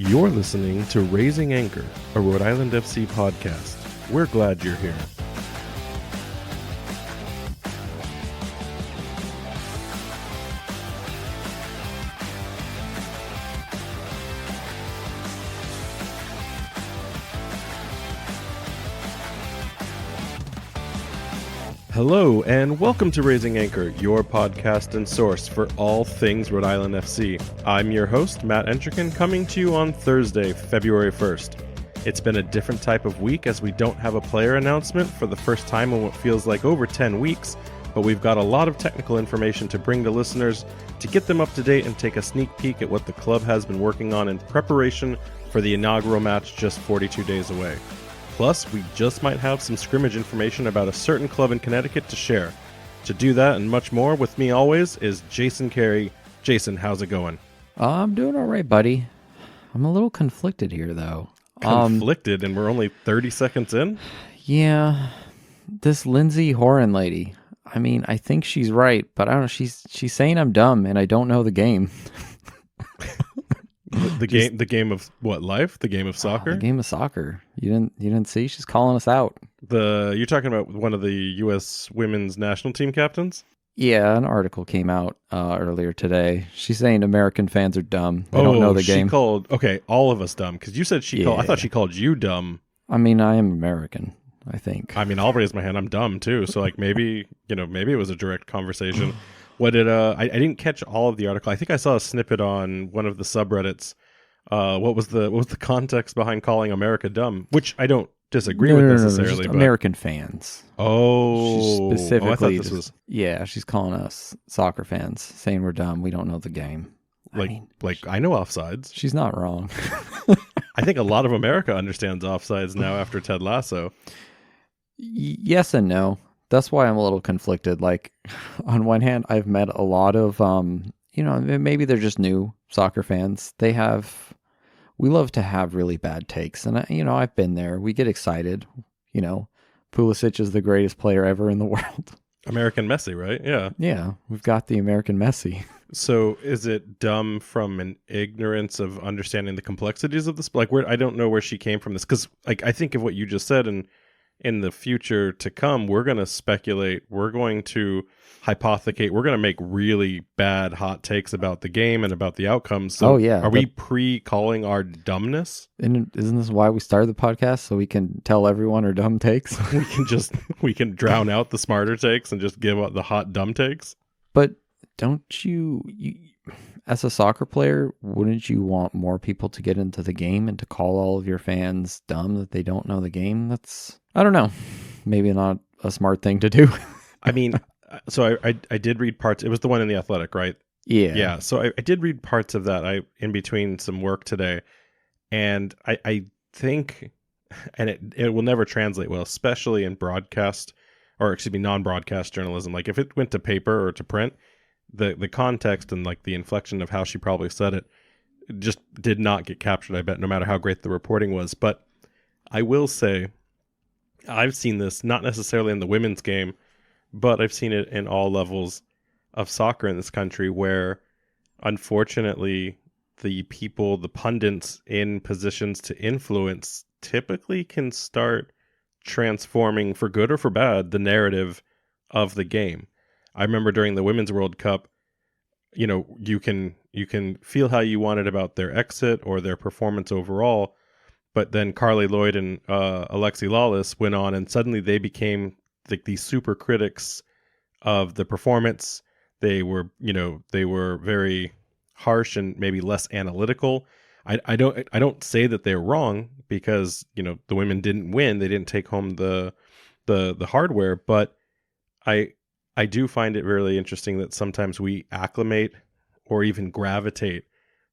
You're listening to Raising Anchor, a Rhode Island FC podcast. We're glad you're here. Hello, and welcome to Raising Anchor, your podcast and source for all things Rhode Island FC. I'm your host, Matt Entrican, coming to you on Thursday, February 1st. It's been a different type of week as we don't have a player announcement for the first time in what feels like over 10 weeks, but we've got a lot of technical information to bring to listeners to get them up to date and take a sneak peek at what the club has been working on in preparation for the inaugural match just 42 days away. Plus, we just might have some scrimmage information about a certain club in Connecticut to share. To do that and much more, with me always is Jason Carey. Jason, how's it going? I'm doing all right, buddy. I'm a little conflicted here, though. Conflicted, and we're only 30 seconds in? Yeah, this Lindsay Horan lady. I mean, I think she's right, but I don't know. She's saying I'm dumb and I don't know the game. The game of what, life? The game of soccer? The game of soccer. You didn't see? She's calling us out. You're talking about one of the U.S. women's national team captains? Yeah, an article came out earlier today. She's saying American fans are dumb. They don't know the game. She called, all of us dumb, because you said I thought she called you dumb. I mean, I am American, I think. I mean, I'll raise my hand. I'm dumb, too. So, maybe it was a direct conversation. What did I didn't catch all of the article. I think I saw a snippet on one of the subreddits. What was the context behind calling America dumb? Which I don't disagree with necessarily. But American fans. Oh, specifically. I thought this was. Yeah, she's calling us soccer fans, saying we're dumb. We don't know the game. I know offsides. She's not wrong. I think a lot of America understands offsides now after Ted Lasso. Yes and no. That's why I'm a little conflicted. Like, on one hand, I've met a lot of, maybe they're just new soccer fans. We love to have really bad takes. And, I've been there. We get excited. Pulisic is the greatest player ever in the world. American Messi, right? Yeah. Yeah, we've got the American Messi. So is it dumb from an ignorance of understanding the complexities of this? I don't know where she came from this. Because, I think of what you just said, and in the future to come, we're going to speculate, we're going to hypothecate, we're going to make really bad hot takes about the game and about the outcomes. So are we pre-calling our dumbness? And isn't this why we started the podcast? So we can tell everyone our dumb takes? we can drown out the smarter takes and just give out the hot dumb takes? But don't you as a soccer player, wouldn't you want more people to get into the game and to call all of your fans dumb that they don't know the game? I don't know. Maybe not a smart thing to do. I mean, so I did read parts. It was the one in The Athletic, right? Yeah. Yeah. So I did read parts of that in between some work today. And I think, and it will never translate well, especially in non-broadcast journalism. Like if it went to paper or to print, the context and the inflection of how she probably said it just did not get captured, I bet, no matter how great the reporting was. But I will say, I've seen this not necessarily in the women's game, but I've seen it in all levels of soccer in this country where, unfortunately, the pundits in positions to influence typically can start transforming, for good or for bad, the narrative of the game. I remember during the Women's World Cup, you can feel how you wanted about their exit or their performance overall, but then Carly Lloyd and Alexi Lawless went on, and suddenly they became these super critics of the performance. They were very harsh and maybe less analytical. I don't say that they're wrong because the women didn't win; they didn't take home the hardware, but I do find it really interesting that sometimes we acclimate or even gravitate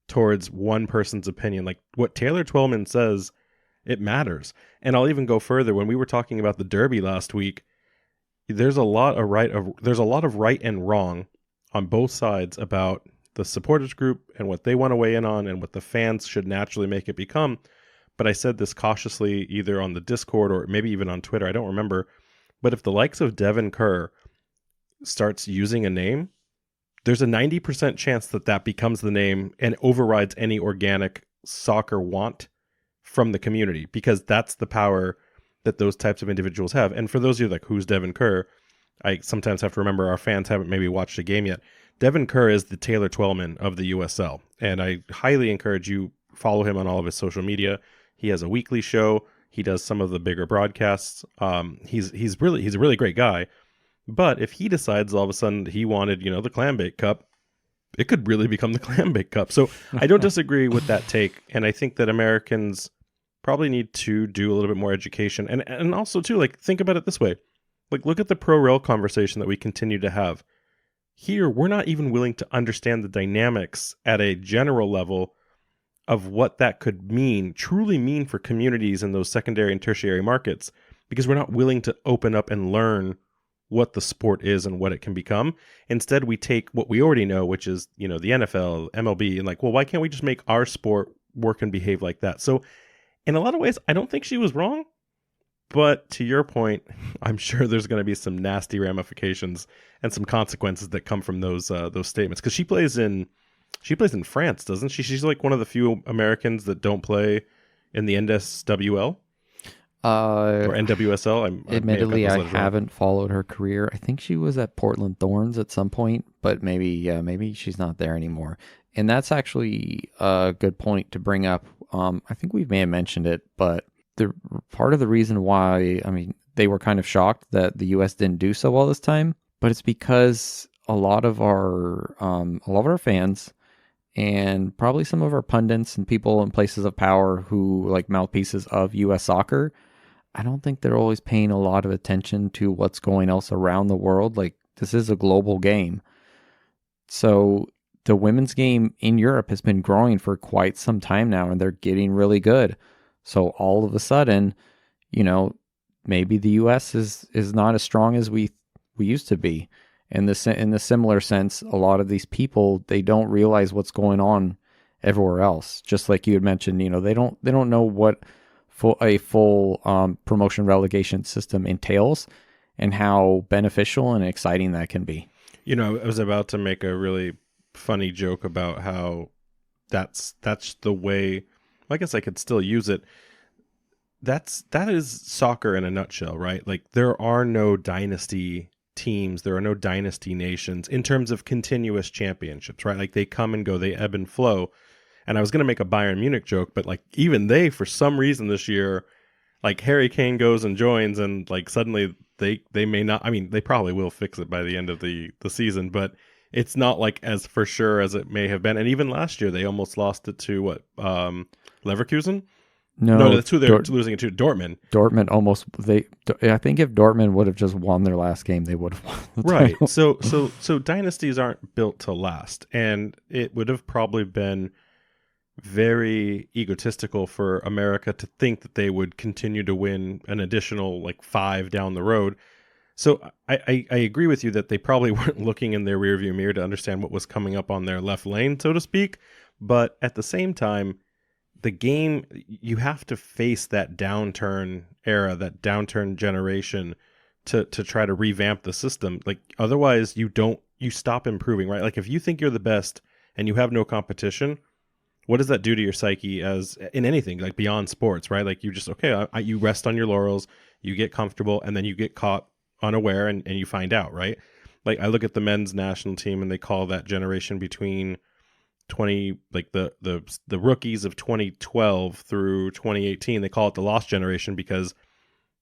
towards one person's opinion. Like what Taylor Twellman says, it matters. And I'll even go further. When we were talking about the Derby last week, there's a lot of right and wrong on both sides about the supporters group and what they want to weigh in on and what the fans should naturally make it become. But I said this cautiously either on the Discord or maybe even on Twitter. I don't remember. But if the likes of Devin Kerr starts using a name, there's a 90% chance that becomes the name and overrides any organic soccer want from the community, because that's the power that those types of individuals have. And for those of you like, who's Devin Kerr? I sometimes have to remember our fans haven't maybe watched a game yet. Devin Kerr is the Taylor Twellman of the USL, and I highly encourage you follow him on all of his social media. He has a weekly show. He does some of the bigger broadcasts. He's a really great guy. But if he decides all of a sudden that he wanted, the Clambake Cup, it could really become the Clambake Cup. So I don't disagree with that take, and I think that Americans probably need to do a little bit more education, and also too, like, think about it this way. Like, look at the pro rel conversation that we continue to have. Here, we're not even willing to understand the dynamics at a general level of what that could truly mean for communities in those secondary and tertiary markets, because we're not willing to open up and learn what the sport is and what it can become. Instead, we take what we already know, which is, the NFL, MLB, and like, well, why can't we just make our sport work and behave like that? So in a lot of ways, I don't think she was wrong. But to your point, I'm sure there's going to be some nasty ramifications and some consequences that come from those statements. Because she plays in France, doesn't she? She's like one of the few Americans that don't play in the NSWL or NWSL. Admittedly, I haven't followed her career. I think she was at Portland Thorns at some point, but maybe she's not there anymore. And that's actually a good point to bring up. I think we may have mentioned it, but the part of the reason why, they were kind of shocked that the U.S. didn't do so well this time, but it's because a lot of our fans and probably some of our pundits and people in places of power who like mouthpieces of U.S. soccer, I don't think they're always paying a lot of attention to what's going else around the world. Like, this is a global game. So the women's game in Europe has been growing for quite some time now, and they're getting really good. So all of a sudden, maybe the U.S. is not as strong as we used to be. In the similar sense, a lot of these people, they don't realize what's going on everywhere else. Just like you had mentioned, they don't know what a full promotion relegation system entails and how beneficial and exciting that can be. I was about to make a really funny joke about how that's the way. I guess I could still use it. That is soccer in a nutshell, right? Like, there are no dynasty teams, there are no dynasty nations in terms of continuous championships, right? Like, they come and go, they ebb and flow. And I was going to make a Bayern Munich joke, but like, even they, for some reason this year, like, Harry Kane goes and joins, and like, suddenly they may not. They probably will fix it by the end of the season, but it's not like as for sure as it may have been. And even last year, they almost lost it to Leverkusen? No, that's who they're losing it to. Dortmund. Dortmund almost. I think if Dortmund would have just won their last game, they would have won. Right. So dynasties aren't built to last, and it would have probably been very egotistical for America to think that they would continue to win an additional like 5 down the road. So I agree with you that they probably weren't looking in their rearview mirror to understand what was coming up on their left lane, so to speak. But at the same time, the game, you have to face that downturn era, that downturn generation to try to revamp the system. Like, otherwise you stop improving, right? Like, if you think you're the best and you have no competition, what does that do to your psyche as in anything, like beyond sports, right? Like, you just, you rest on your laurels, you get comfortable, and then you get caught unaware and you find out, right? Like, I look at the men's national team and they call that generation between 20, like the rookies of 2012 through 2018, they call it the lost generation because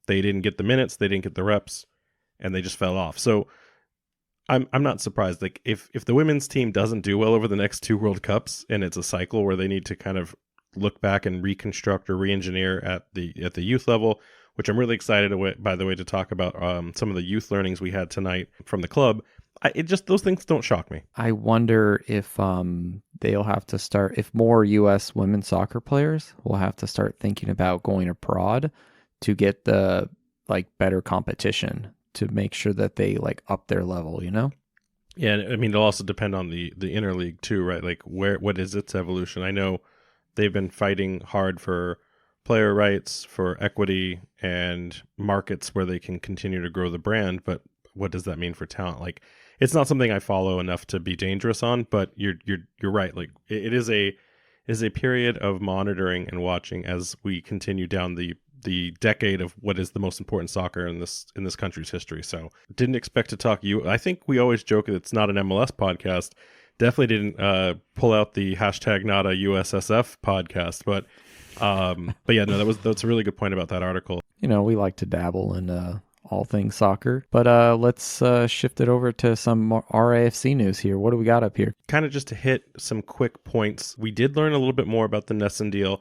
they didn't get the minutes, they didn't get the reps, and they just fell off. So I'm not surprised. Like, if the women's team doesn't do well over the next 2 World Cups, and it's a cycle where they need to kind of look back and reconstruct or re-engineer at the youth level, which I'm really excited by the way to talk about some of the youth learnings we had tonight from the club. Those things don't shock me. I wonder if they'll have to start, if more U.S. women's soccer players will have to start thinking about going abroad to get the better competition to make sure that they up their level, Yeah, it'll also depend on the interleague too, right? Like, what is its evolution? I know they've been fighting hard for player rights, for equity, and markets where they can continue to grow the brand, but what does that mean for talent? Like, it's not something I follow enough to be dangerous on, but you're right. Like, it is is a period of monitoring and watching as we continue down the decade of what is the most important soccer in this country's history. So didn't expect to talk you. I think we always joke that it's not an MLS podcast. Definitely didn't pull out the hashtag not a USSF podcast, but yeah, no, that's a really good point about that article. You know, we like to dabble in all things soccer, but let's shift it over to some more RAFC news here. What do we got up here? Kind of just to hit some quick points. We did learn a little bit more about the Nesson deal.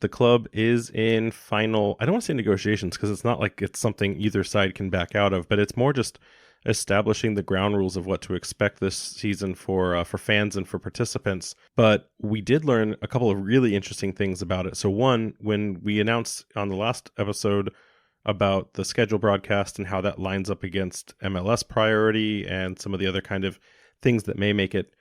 The club is in final, I don't want to say negotiations because it's not like it's something either side can back out of, but it's more just establishing the ground rules of what to expect this season for fans and for participants. But we did learn a couple of really interesting things about it. So one, when we announced on the last episode about the schedule broadcast and how that lines up against MLS priority and some of the other kind of things that may make it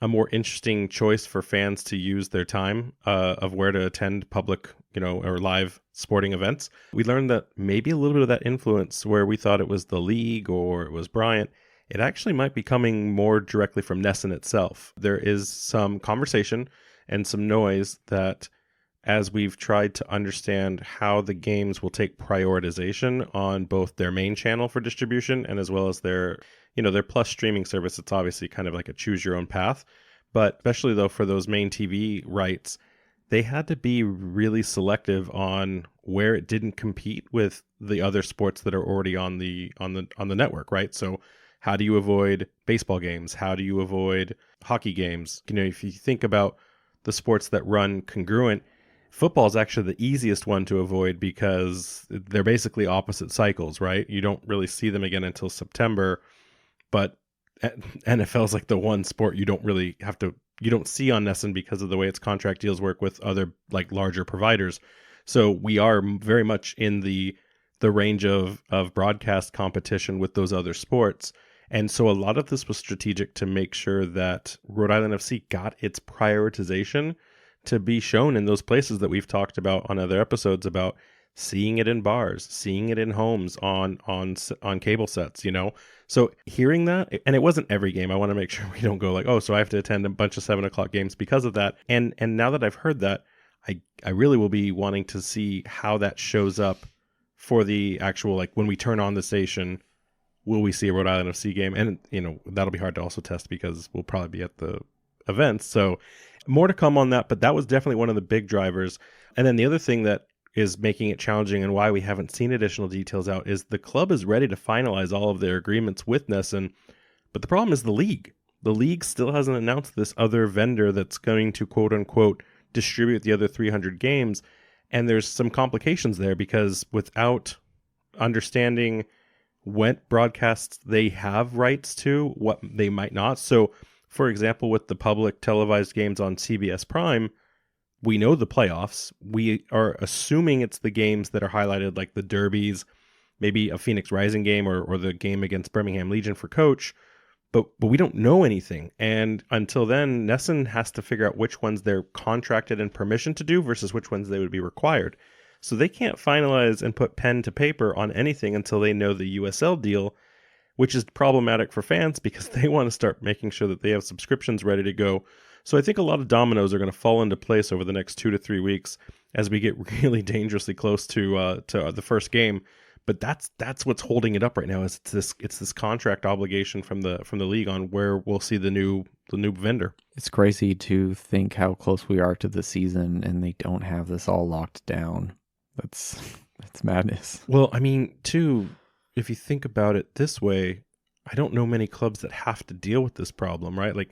a more interesting choice for fans to use their time of where to attend public, or live sporting events. We learned that maybe a little bit of that influence where we thought it was the league or it was Bryant, it actually might be coming more directly from Nesson itself. There is some conversation and some noise that as we've tried to understand how the games will take prioritization on both their main channel for distribution and as well as their plus streaming service, it's obviously kind of like a choose your own path. But especially though for those main TV rights, they had to be really selective on where it didn't compete with the other sports that are already on the network, right? So how do you avoid baseball games? How do you avoid hockey games? If you think about the sports that run congruent, football is actually the easiest one to avoid because they're basically opposite cycles, right? You don't really see them again until September. But NFL is like the one sport you don't see on Nesson because of the way its contract deals work with other like larger providers. So we are very much in the range of broadcast competition with those other sports. And so a lot of this was strategic to make sure that Rhode Island FC got its prioritization to be shown in those places that we've talked about on other episodes about seeing it in bars, seeing it in homes on cable sets, So hearing that, and it wasn't every game. I want to make sure we don't go like, oh, so I have to attend a bunch of 7:00 games because of that. And now that I've heard that, I really will be wanting to see how that shows up for the actual, like when we turn on the station, will we see a Rhode Island FC game? And, that'll be hard to also test because we'll probably be at the events. So more to come on that, but that was definitely one of the big drivers. And then the other thing that is making it challenging and why we haven't seen additional details out is the club is ready to finalize all of their agreements with Nesson, but the problem is the league. The league still hasn't announced this other vendor that's going to quote unquote distribute the other 300 games, and there's some complications there because without understanding what broadcasts they have rights to, what they might not. So, for example, with the public televised games on CBS Prime, we know the playoffs. We are assuming it's the games that are highlighted, like the derbies, maybe a Phoenix Rising game or the game against Birmingham Legion for coach. But we don't know anything. And until then, Nesson has to figure out which ones they're contracted and permission to do versus which ones they would be required. So they can't finalize and put pen to paper on anything until they know the USL deal, which is problematic for fans because they want to start making sure that they have subscriptions ready to go. So I think a lot of dominoes are going to fall into place over the next 2 to 3 weeks as we get really dangerously close to the first game. But that's what's holding it up right now. Is it's this contract obligation from the league on where we'll see the new vendor. It's crazy to think how close we are to the season and they don't have this all locked down. That's madness. Well, I mean, too, if you think about it this way, I don't know many clubs that have to deal with this problem, right? Like,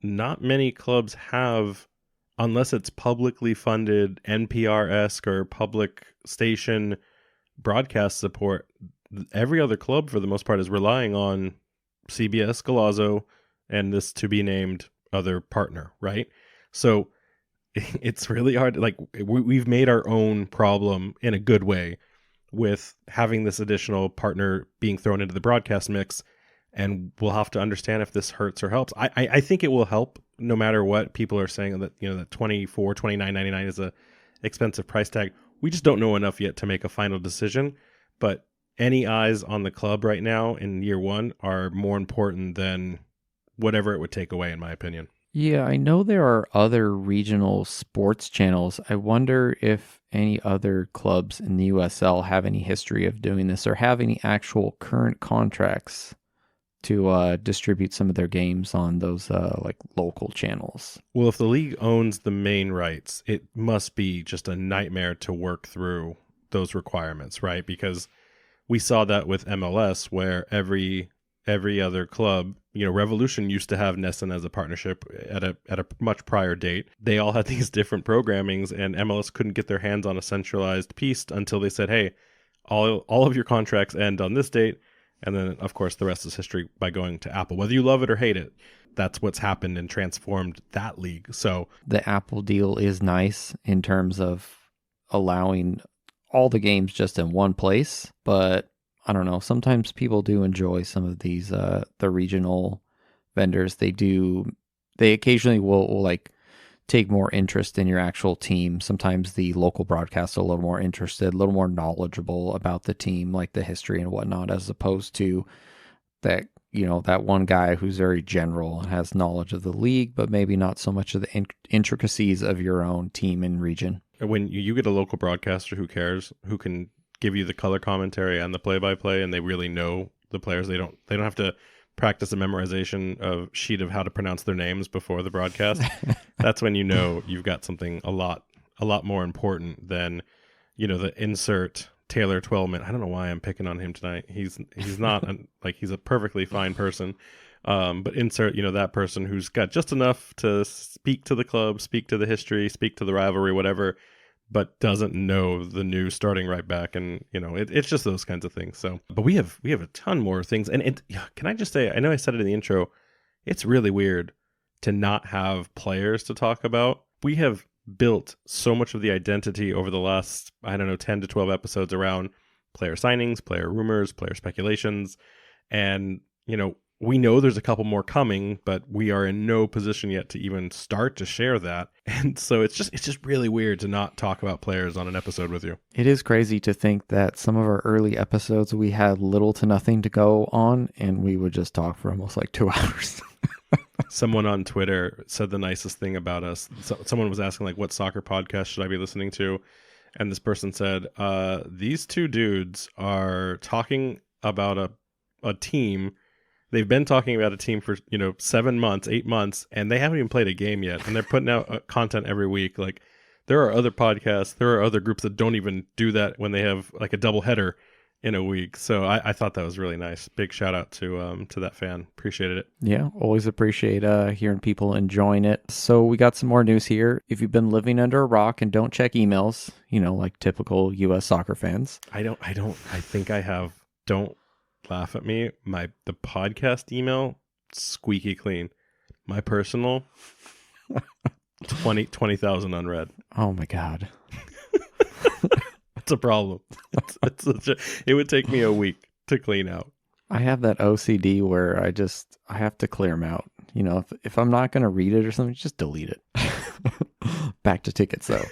not many clubs have, unless it's publicly funded NPR-esque or public station broadcast support. Every other club, for the most part, is relying on CBS, Golazo, and this to-be-named other partner, right? So it's really hard. Like, we've made our own problem in a good way with having this additional partner being thrown into the broadcast mix. And we'll have to understand if this hurts or helps. I think it will help no matter what. People are saying that, that $29.99 is a expensive price tag. We just don't know enough yet to make a final decision. But any eyes on the club right now in year one are more important than whatever it would take away, in my opinion. Yeah, I know there are other regional sports channels. I wonder if any other clubs in the USL have any history of doing this or have any actual current contracts to distribute some of their games on those like local channels. Well, if the league owns the main rights, it must be just a nightmare to work through those requirements, right? Because we saw that with MLS, where every other club, Revolution used to have Nessun as a partnership at a much prior date. They all had these different programmings, and MLS couldn't get their hands on a centralized piece until they said, "Hey, all of your contracts end on this date." And then, of course, the rest is history by going to Apple. Whether you love it or hate it, that's what's happened and transformed that league. So the Apple deal is nice in terms of allowing all the games just in one place, but I don't know. Sometimes people do enjoy some of these the regional vendors. They occasionally will like take more interest in your actual team. Sometimes the local broadcasts are a little more interested, a little more knowledgeable about the team, like the history and whatnot, as opposed to that, that one guy who's very general and has knowledge of the league, but maybe not so much of the intricacies of your own team and region. When you get a local broadcaster who cares, who can give you the color commentary and the play-by-play, and they really know the players, they don't have to practice a memorization of sheet of how to pronounce their names before the broadcast. That's when you've got something a lot more important than the insert Taylor Twellman. I don't know why I'm picking on him tonight. He's not like, he's a perfectly fine person, but insert that person who's got just enough to speak to the club, speak to the history, speak to the rivalry, whatever, but doesn't know the new starting right back. And it's just those kinds of things. So, but we have a ton more things. And can I just say, I know I said it in the intro, it's really weird to not have players to talk about. We have built so much of the identity over the last, 10 to 12 episodes around player signings, player rumors, player speculations. And, we know there's a couple more coming, but we are in no position yet to even start to share that. And so it's just really weird to not talk about players on an episode with you. It is crazy to think that some of our early episodes, we had little to nothing to go on, and we would just talk for almost like 2 hours. Someone on Twitter said the nicest thing about us. Someone was asking, like, what soccer podcast should I be listening to? And this person said, these two dudes are talking about a team. They've been talking about a team for 7 months, 8 months, and they haven't even played a game yet. And they're putting out content every week. Like, there are other podcasts, there are other groups that don't even do that when they have like a double header in a week. So I thought that was really nice. Big shout out to that fan. Appreciated it. Yeah, always appreciate hearing people enjoying it. So we got some more news here. If you've been living under a rock and don't check emails, like typical U.S. soccer fans. I think I have. Don't laugh at me. The podcast email, squeaky clean. My personal, 20,000 unread. Oh my God. It's a problem. It would take me a week to clean out. I have that OCD where I have to clear them out. If I'm not going to read it or something, just delete it. Back to tickets though.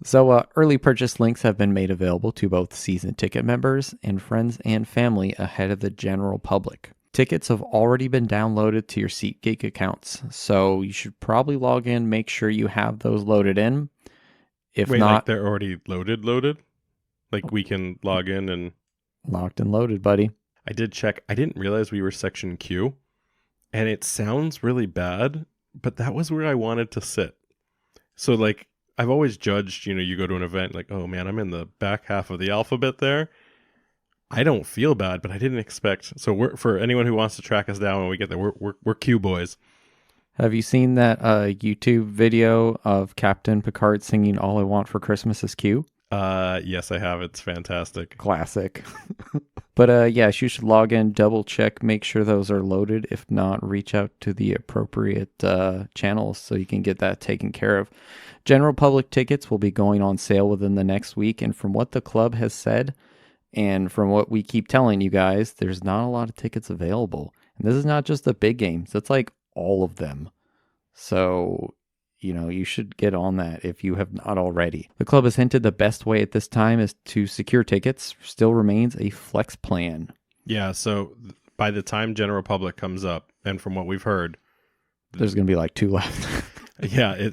So early purchase links have been made available to both season ticket members and friends and family ahead of the general public. Tickets have already been downloaded to your SeatGeek accounts, so you should probably log in, make sure you have those loaded in. If Wait, not, like they're already loaded? Like we can log in and... Locked and loaded, buddy. I did check. I didn't realize we were section Q, and it sounds really bad, but that was where I wanted to sit. So like, I've always judged, you go to an event like, oh man, I'm in the back half of the alphabet there. I don't feel bad, but I didn't expect. So for anyone who wants to track us down when we get there, we're Q boys. Have you seen that YouTube video of Captain Picard singing "All I Want for Christmas Is Q"? Yes, I have. It's fantastic. Classic. But yes, you should log in, double check, make sure those are loaded. If not, reach out to the appropriate channels so you can get that taken care of. General public tickets will be going on sale within the next week. And from what the club has said, and from what we keep telling you guys, there's not a lot of tickets available. And this is not just the big games. It's like all of them. So, you should get on that if you have not already. The club has hinted the best way at this time is to secure tickets. Still remains a flex plan. Yeah, so by the time general public comes up, and from what we've heard, There's going to be like 2 left. Yeah,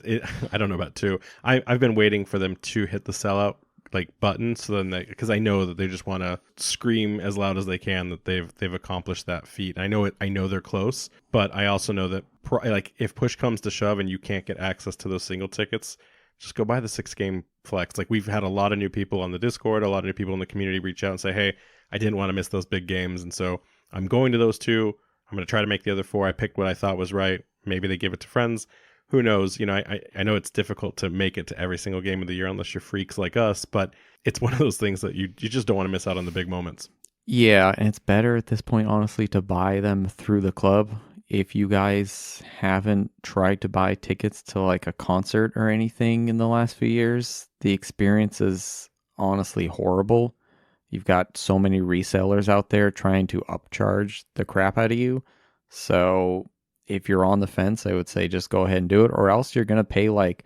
I don't know about 2. I've been waiting for them to hit the sellout like button, so then because I know that they just want to scream as loud as they can that they've accomplished that feat. I know they're close, but I also know that like if push comes to shove and you can't get access to those single tickets, just go buy the 6-game flex. Like we've had a lot of new people on the Discord, a lot of new people in the community reach out and say, hey, I didn't want to miss those big games, and so I'm going to those 2. I'm going to try to make the other 4. I picked what I thought was right. Maybe they give it to friends. Who knows? You know, I know it's difficult to make it to every single game of the year unless you're freaks like us, but it's one of those things that you just don't want to miss out on the big moments. Yeah, and it's better at this point, honestly, to buy them through the club. If you guys haven't tried to buy tickets to like a concert or anything in the last few years, the experience is honestly horrible. You've got so many resellers out there trying to upcharge the crap out of you. So if you're on the fence, I would say just go ahead and do it, or else you're going to pay like,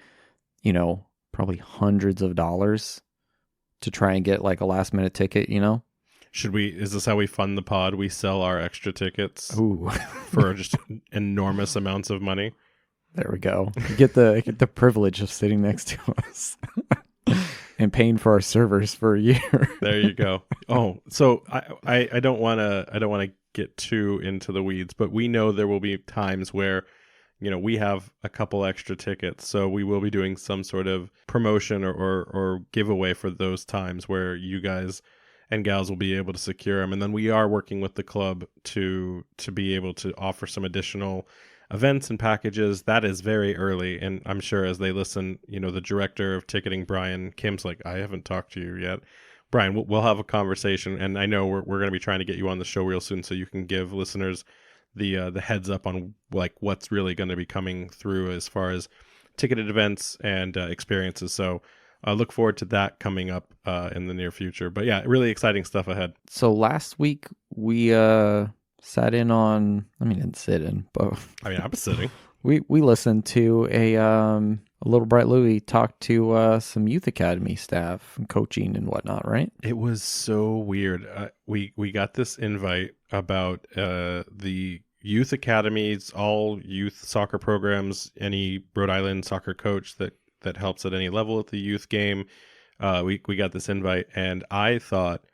you know, probably hundreds of dollars to try and get like a last minute ticket, you know? Is this how we fund the pod? We sell our extra tickets Ooh. for just enormous amounts of money. There we go. You get the privilege of sitting next to us and paying for our servers for a year. There you go. Oh, so I don't want to get too into the weeds, but we know there will be times where, you know, we have a couple extra tickets, so we will be doing some sort of promotion or giveaway for those times where you guys and gals will be able to secure them. And then we are working with the club to be able to offer some additional events and packages. That is very early, and I'm sure as they listen, you know, the director of ticketing, Brian Kim's like, I haven't talked to you yet. Brian, we'll have a conversation, and I know we're going to be trying to get you on the show real soon so you can give listeners the heads up on like what's really going to be coming through as far as ticketed events and experiences. So look forward to that coming up in the near future. But yeah, really exciting stuff ahead. So last week we sat in on, I mean, didn't sit in, but I mean, I'm sitting. we listened to a Little Bright Louie talk to some youth academy staff and coaching and whatnot, right? It was so weird. We got this invite about the youth academies, all youth soccer programs, any Rhode Island soccer coach that helps at any level at the youth game. We got this invite, and I thought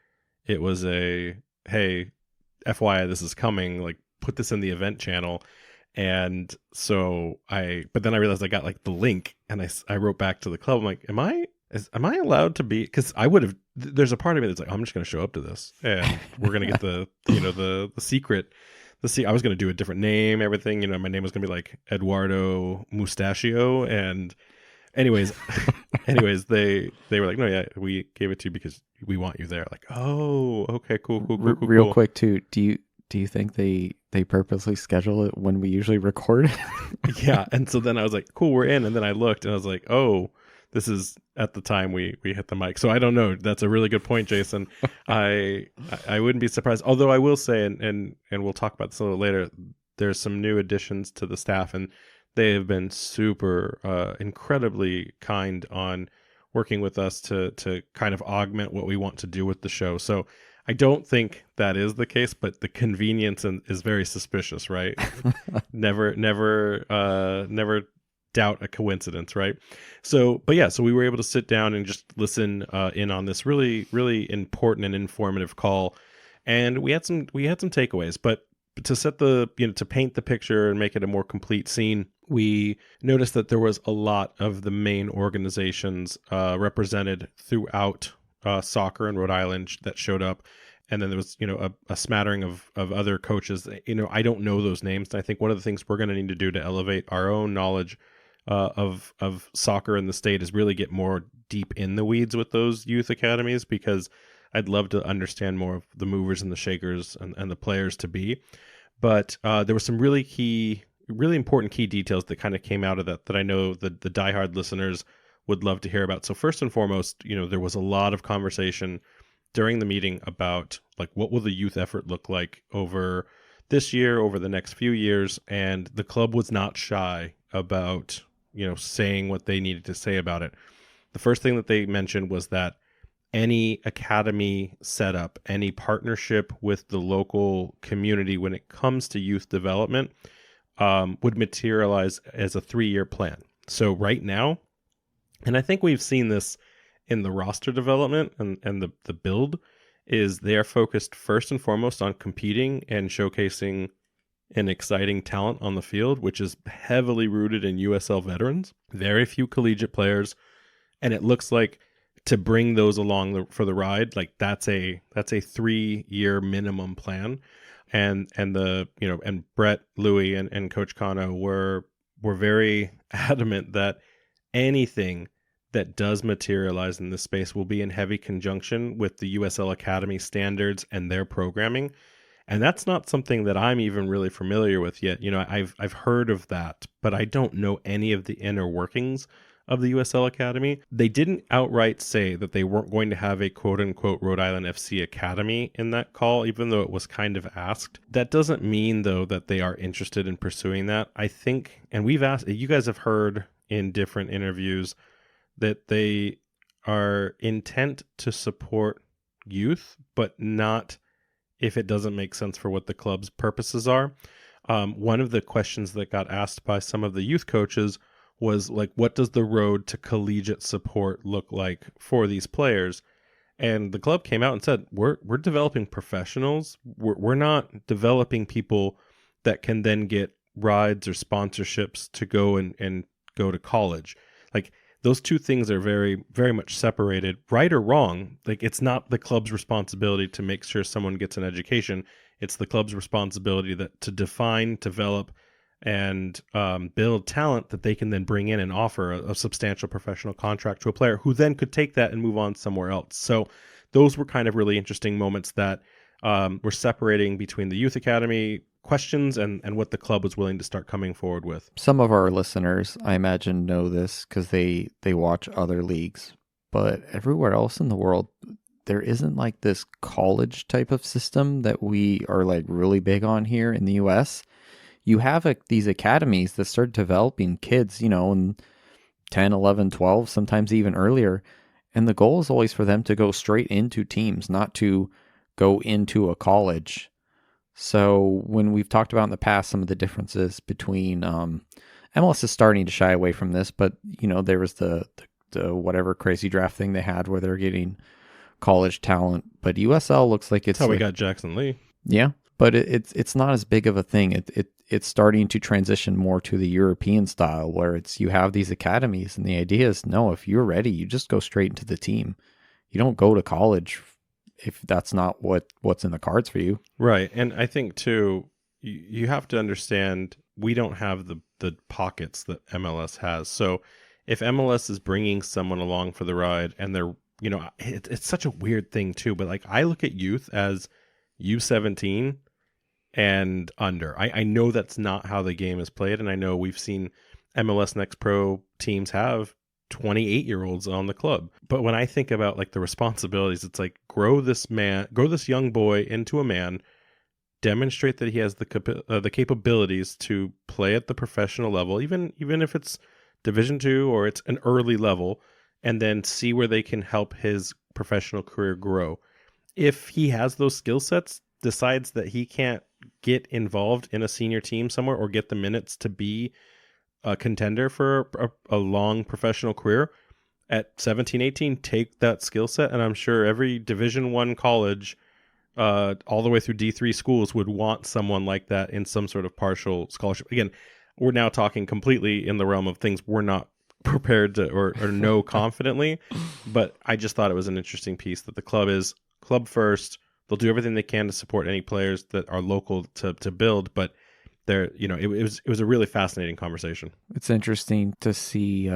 it was a, hey, FYI, this is coming, like put this in the event channel. And so but then I realized I got like the link, and I wrote back to the club. I'm like, am I allowed to be? Because I would have, there's a part of me that's like, I'm just going to show up to this, and we're going to get the, you know, the secret. I was going to do a different name, everything, you know, my name was going to be like Eduardo Mustachio. And anyways, they were like, no, yeah, we gave it to you because we want you there. Like, oh, okay, cool. Real quick too, do you think they purposely schedule it when we usually record? Yeah. And so then I was like, cool, we're in. And then I looked and I was like, oh, this is at the time we hit the mic. So I don't know. That's a really good point, Jason. I wouldn't be surprised. Although I will say, and we'll talk about this a little later, there's some new additions to the staff, and they have been super incredibly kind on working with us to kind of augment what we want to do with the show. So I don't think that is the case, but the convenience is very suspicious, right? never doubt a coincidence, right? So, but yeah, so we were able to sit down and just listen in on this really, really important and informative call, and we had some takeaways. But to set to paint the picture and make it a more complete scene, we noticed that there was a lot of the main organizations represented throughout soccer in Rhode Island that showed up. And then there was, a smattering of other coaches. I don't know those names. And I think one of the things we're going to need to do to elevate our own knowledge of soccer in the state is really get more deep in the weeds with those youth academies, because I'd love to understand more of the movers and the shakers and the players to be. But there were some really important key details that kind of came out of that I know the diehard listeners would love to hear about. So first and foremost, there was a lot of conversation during the meeting about like what will the youth effort look like over this year, over the next few years, and the club was not shy about saying what they needed to say about it. The first thing that they mentioned was that any academy setup, any partnership with the local community when it comes to youth development, would materialize as a 3-year plan. So right now, and I think we've seen this in the roster development and the build, is they are focused first and foremost on competing and showcasing an exciting talent on the field, which is heavily rooted in USL veterans, very few collegiate players. And it looks like to bring those along for the ride, like that's a 3-year minimum plan. And Brett, Louie, and Coach Kano were very adamant that anything that does materialize in this space will be in heavy conjunction with the USL Academy standards and their programming. And that's not something that I'm even really familiar with yet. I've heard of that, but I don't know any of the inner workings of the USL Academy. They didn't outright say that they weren't going to have a quote-unquote Rhode Island FC Academy in that call, even though it was kind of asked. That doesn't mean, though, that they are interested in pursuing that. I think, and we've asked, you guys have heard in different interviews that they are intent to support youth, but not if it doesn't make sense for what the club's purposes are. One of the questions that got asked by some of the youth coaches was like, what does the road to collegiate support look like for these players? And the club came out and said, we're developing professionals. We're not developing people that can then get rides or sponsorships to go and go to college. Like, those two things are very, very much separated, right or wrong. Like, it's not the club's responsibility to make sure someone gets an education. It's the club's responsibility to define, develop, and build talent that they can then bring in and offer a substantial professional contract to a player who then could take that and move on somewhere else. So those were kind of really interesting moments that were separating between the youth academy questions and what the club was willing to start coming forward with. Some of our listeners, I imagine, know this because they watch other leagues, but everywhere else in the world, there isn't like this college type of system that we are like really big on here in the US. You have these academies that start developing kids, in 10, 11, 12, sometimes even earlier. And the goal is always for them to go straight into teams, not to go into a college. So when we've talked about in the past some of the differences between MLS is starting to shy away from this, but there was the whatever crazy draft thing they had where they're getting college talent, but USL looks like it's how we got Jackson Lee. Yeah, but it's not as big of a thing. It's starting to transition more to the European style where you have these academies, and the idea is, no, if you're ready, you just go straight into the team. You don't go to college if that's not what's in the cards for you. Right. And I think too, you have to understand, we don't have the pockets that MLS has. So if MLS is bringing someone along for the ride and they're, it's such a weird thing too, but like I look at youth as U17 and under. I know that's not how the game is played. And I know we've seen MLS Next Pro teams have 28-year-olds on the club. But when I think about like the responsibilities, it's like grow this young boy into a man, demonstrate that he has the capabilities to play at the professional level, even if it's Division II or it's an early level, and then see where they can help his professional career grow. If he has those skill sets, decides that he can't get involved in a senior team somewhere or get the minutes to be a contender for a long professional career at 17, 18, take that skill set. And I'm sure every Division I college, all the way through D3 schools would want someone like that in some sort of partial scholarship. Again, we're now talking completely in the realm of things we're not prepared to or know confidently. But I just thought it was an interesting piece that the club is club first. They'll do everything they can to support any players that are local to build, but it was a really fascinating conversation. It's interesting to see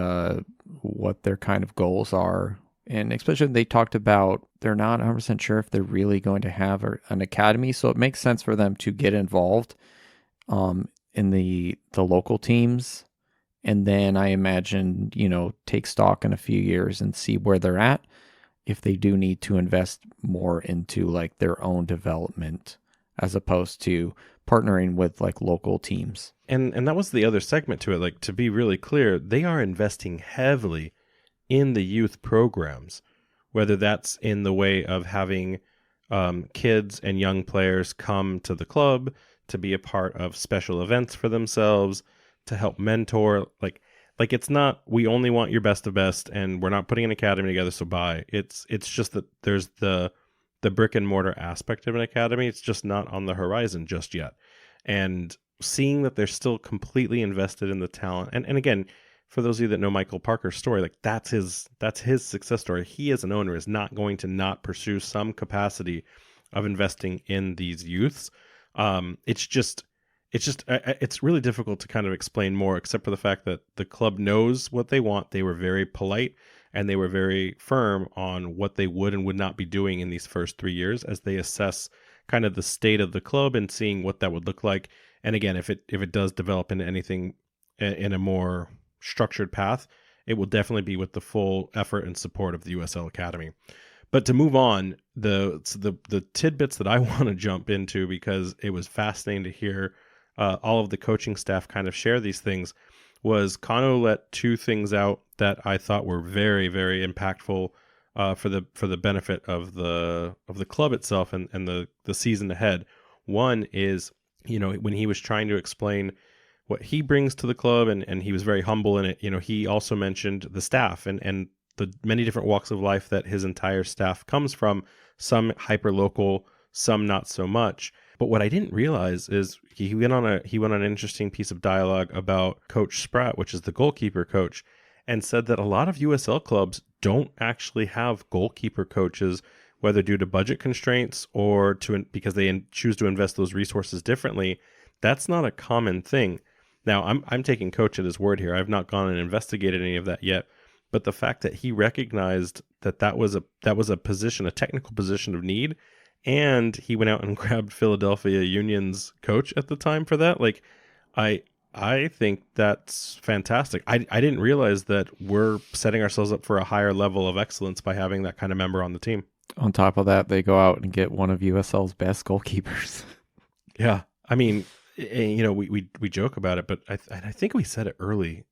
what their kind of goals are. And especially they talked about they're not 100% sure if they're really going to have an academy. So it makes sense for them to get involved in the local teams. And then I imagine, take stock in a few years and see where they're at. If they do need to invest more into like their own development as opposed to partnering with like local teams. And that was the other segment to it. Like, to be really clear, they are investing heavily in the youth programs, whether that's in the way of having kids and young players come to the club to be a part of special events for themselves, to help mentor. Like it's not, we only want your best of best and we're not putting an academy together, so bye. It's just that there's the brick and mortar aspect of an academy. It's just not on the horizon just yet. And seeing that they're still completely invested in the talent. And again, for those of you that know Michael Parker's story, like that's his success story. He as an owner is not going to not pursue some capacity of investing in these youths. It's really difficult to kind of explain more, except for the fact that the club knows what they want. They were very polite and they were very firm on what they would and would not be doing in these first 3 years as they assess kind of the state of the club and seeing what that would look like. And again, if it does develop into anything in a more structured path, it will definitely be with the full effort and support of the USL Academy. But to move on, the tidbits that I want to jump into, because it was fascinating to hear all of the coaching staff kind of share these things, was Kano let two things out that I thought were very, very impactful for the benefit of the club itself and the season ahead. One is, when he was trying to explain what he brings to the club, and he was very humble in it, he also mentioned the staff and the many different walks of life that his entire staff comes from, some hyper local, some not so much. But what I didn't realize is he went on an interesting piece of dialogue about Coach Spratt, which is the goalkeeper coach, and said that a lot of USL clubs don't actually have goalkeeper coaches, whether due to budget constraints or because they choose to invest those resources differently. That's not a common thing. Now, I'm taking Coach at his word here. I've not gone and investigated any of that yet, but the fact that he recognized that was a position, a technical position of need, and he went out and grabbed Philadelphia Union's coach at the time for that. Like, I think that's fantastic. I didn't realize that we're setting ourselves up for a higher level of excellence by having that kind of member on the team. On top of that, they go out and get one of USL's best goalkeepers. Yeah, I mean, we joke about it, but I think we said it early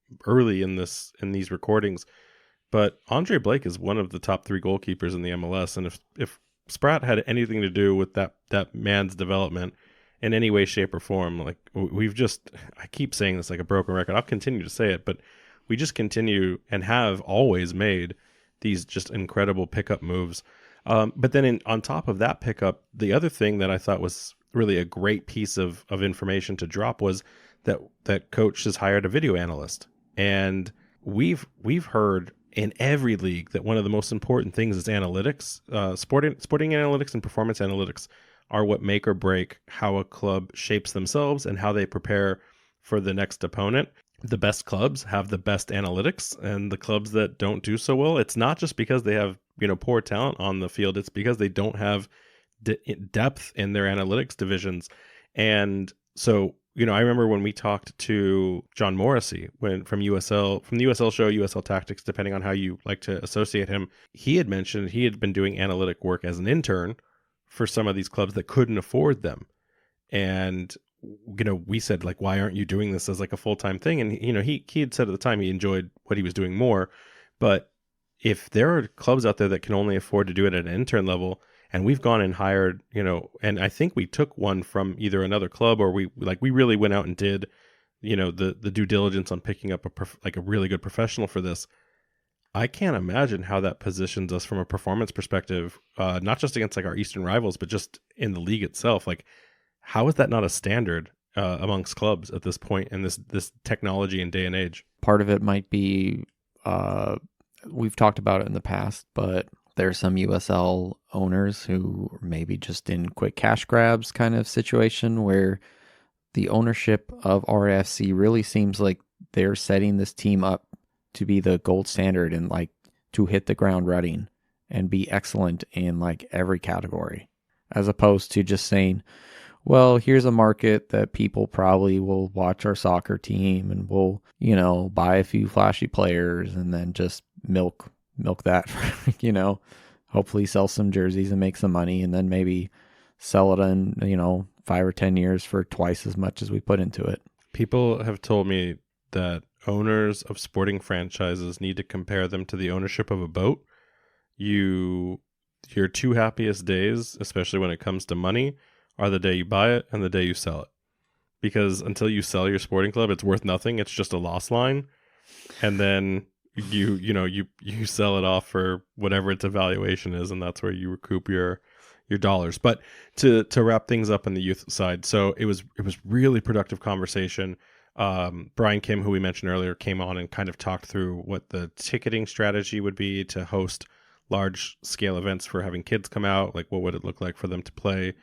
in these recordings. But Andre Blake is one of the top 3 goalkeepers in the MLS, and if Spratt had anything to do with that man's development in any way, shape, or form, like I keep saying this like a broken record. I'll continue to say it, but we just continue and have always made these just incredible pickup moves. But then on top of that pickup, the other thing that I thought was really a great piece of information to drop was that Coach has hired a video analyst, and we've heard in every league that one of the most important things is analytics. Sporting analytics and performance analytics are what make or break how a club shapes themselves and how they prepare for the next opponent. The best clubs have the best analytics, and the clubs that don't do so well, it's not just because they have poor talent on the field. It's because they don't have depth in their analytics divisions. And so, I remember when we talked to John Morrissey from the USL show, USL Tactics, depending on how you like to associate him, he had mentioned he had been doing analytic work as an intern for some of these clubs that couldn't afford them. And, we said, like, why aren't you doing this as like a full-time thing? And, he had said at the time he enjoyed what he was doing more. But if there are clubs out there that can only afford to do it at an intern level, and we've gone and hired, and I think we took one from either another club, or we really went out and did, the due diligence on picking up a really good professional for this. I can't imagine how that positions us from a performance perspective, not just against like our Eastern rivals, but just in the league itself. Like, how is that not a standard amongst clubs at this point in this technology and day and age? Part of it might be, we've talked about it in the past, but there are some USL owners who are maybe just in quick cash grabs kind of situation where the ownership of RFC really seems like they're setting this team up to be the gold standard and like to hit the ground running and be excellent in like every category, as opposed to just saying, well, here's a market that people probably will watch our soccer team and will, buy a few flashy players and then just milk that for, hopefully sell some jerseys and make some money, and then maybe sell it in, 5 or 10 years for twice as much as we put into it. People have told me that owners of sporting franchises need to compare them to the ownership of a boat. Your 2 happiest days, especially when it comes to money, are the day you buy it and the day you sell it. because until you sell your sporting club, it's worth nothing. It's just a loss line. And then you sell it off for whatever its evaluation is, and that's where you recoup your dollars. But to wrap things up on the youth side, so it was really productive conversation. Brian Kim, who we mentioned earlier, came on and kind of talked through what the ticketing strategy would be to host large scale events for having kids come out. Like, what would it look like for them to play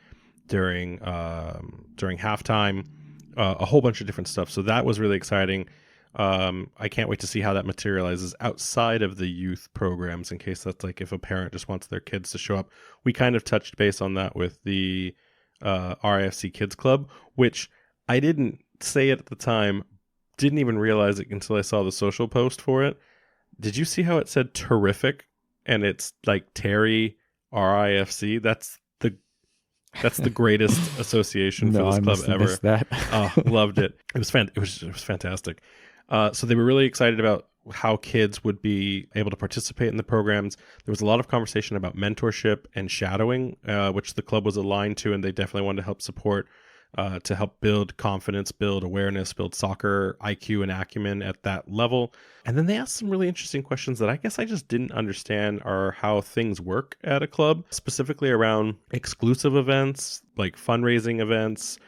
during halftime? A whole bunch of different stuff. So that was really exciting. I can't wait to see how that materializes outside of the youth programs, in case that's like if a parent just wants their kids to show up. We kind of touched base on that with the RIFC Kids Club, which I didn't say it at the time, didn't even realize it until I saw the social post for it. Did you see how it said terrific? And it's like Terry RIFC. That's the greatest association for this club ever. That. Loved it. It was fantastic. So they were really excited about how kids would be able to participate in the programs. There was a lot of conversation about mentorship and shadowing, which the club was aligned to, and they definitely wanted to help support, to help build confidence, build awareness, build soccer IQ and acumen at that level. And then they asked some really interesting questions that I guess I just didn't understand, are how things work at a club, specifically around exclusive events, like fundraising events,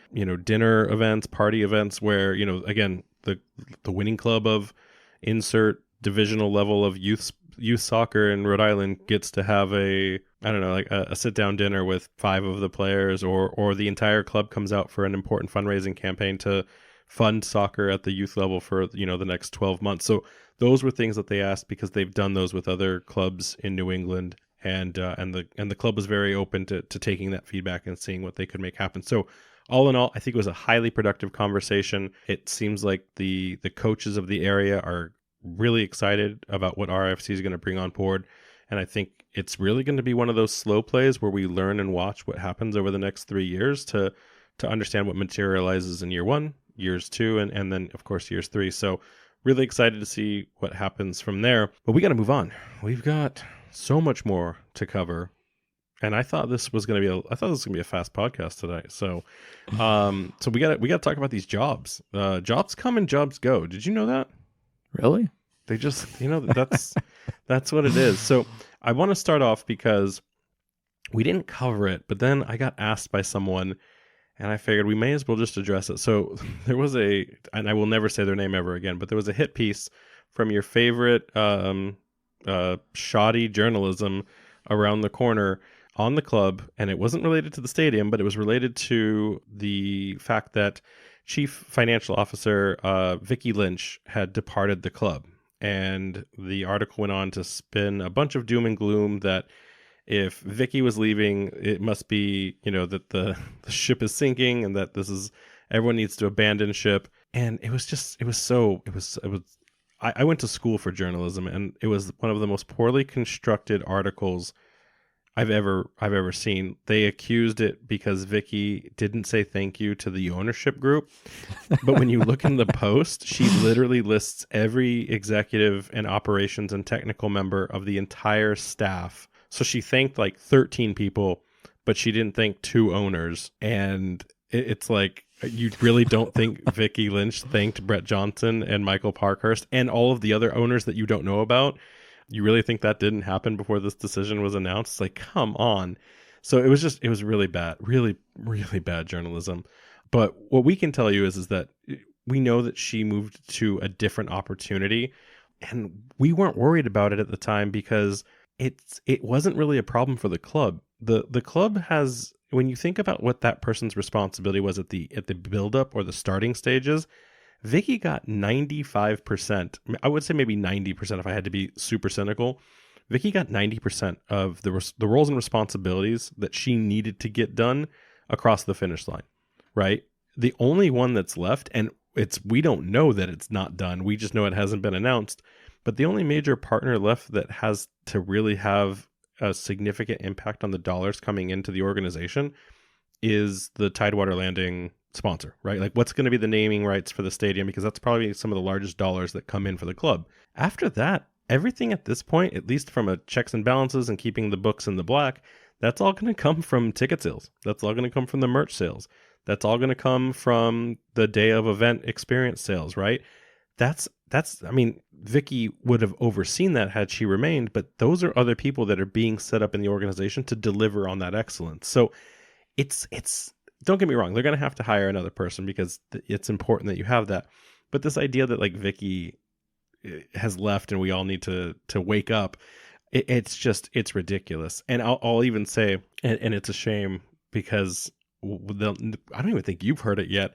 dinner events, party events, where, again, the winning club of insert divisional level of youth soccer in Rhode Island gets to have a sit down dinner with 5 of the players, or the entire club comes out for an important fundraising campaign to fund soccer at the youth level for the next 12 months. So those were things that they asked because they've done those with other clubs in New England, and the club was very open to taking that feedback and seeing what they could make happen. So all in all, I think it was a highly productive conversation. It seems like the coaches of the area are really excited about what RFC is going to bring on board. And I think it's really going to be one of those slow plays where we learn and watch what happens over the next 3 years to understand what materializes in year 1, years 2, and then, of course, years 3. So really excited to see what happens from there. But we got to move on. We've got so much more to cover. And I thought this was going to be a fast podcast today. So we got to talk about these jobs. Jobs come and jobs go. Did you know that? Really? They just, that's what it is. So I want to start off because we didn't cover it, but then I got asked by someone and I figured we may as well just address it. So there was and I will never say their name ever again, but there was a hit piece from your favorite shoddy journalism around the corner on the club, and it wasn't related to the stadium, but it was related to the fact that Chief Financial Officer Vicky Lynch had departed the club. And the article went on to spin a bunch of doom and gloom that if Vicky was leaving, it must be, that the ship is sinking and that everyone needs to abandon ship. And I went to school for journalism, and it was one of the most poorly constructed articles I've ever seen. They accused it because Vicky didn't say thank you to the ownership group. But when you look in the post, she literally lists every executive and operations and technical member of the entire staff. So she thanked like 13 people, but she didn't thank 2 owners. And it's like, you really don't think Vicky Lynch thanked Brett Johnson and Michael Parkhurst and all of the other owners that you don't know about? You really think that didn't happen before this decision was announced? It's like, come on. So it was really bad, really, really bad journalism. But what we can tell you is that we know that she moved to a different opportunity, and we weren't worried about it at the time because it wasn't really a problem for the club. The club has, when you think about what that person's responsibility was at the build-up or the starting stages, Vicky got 95%. I would say maybe 90% if I had to be super cynical. Vicky got 90% of the roles and responsibilities that she needed to get done across the finish line, right? The only one that's left, and we don't know that it's not done. We just know it hasn't been announced. But the only major partner left that has to really have a significant impact on the dollars coming into the organization is the Tidewater Landing sponsor, right? Like, what's going to be the naming rights for the stadium, because that's probably some of the largest dollars that come in for the club. After that, everything at this point, at least from a checks and balances and keeping the books in the black, that's all going to come from ticket sales. That's all going to come from the merch sales. That's all going to come from the day of event experience sales, right? That's I mean, Vicky would have overseen that had she remained, but those are other people that are being set up in the organization to deliver on that excellence. So it's don't get me wrong, they're going to have to hire another person because it's important that you have that. But this idea that like Vicky has left and we all need to wake up, it's ridiculous. And I'll even say, and it's a shame because I don't even think you've heard it yet,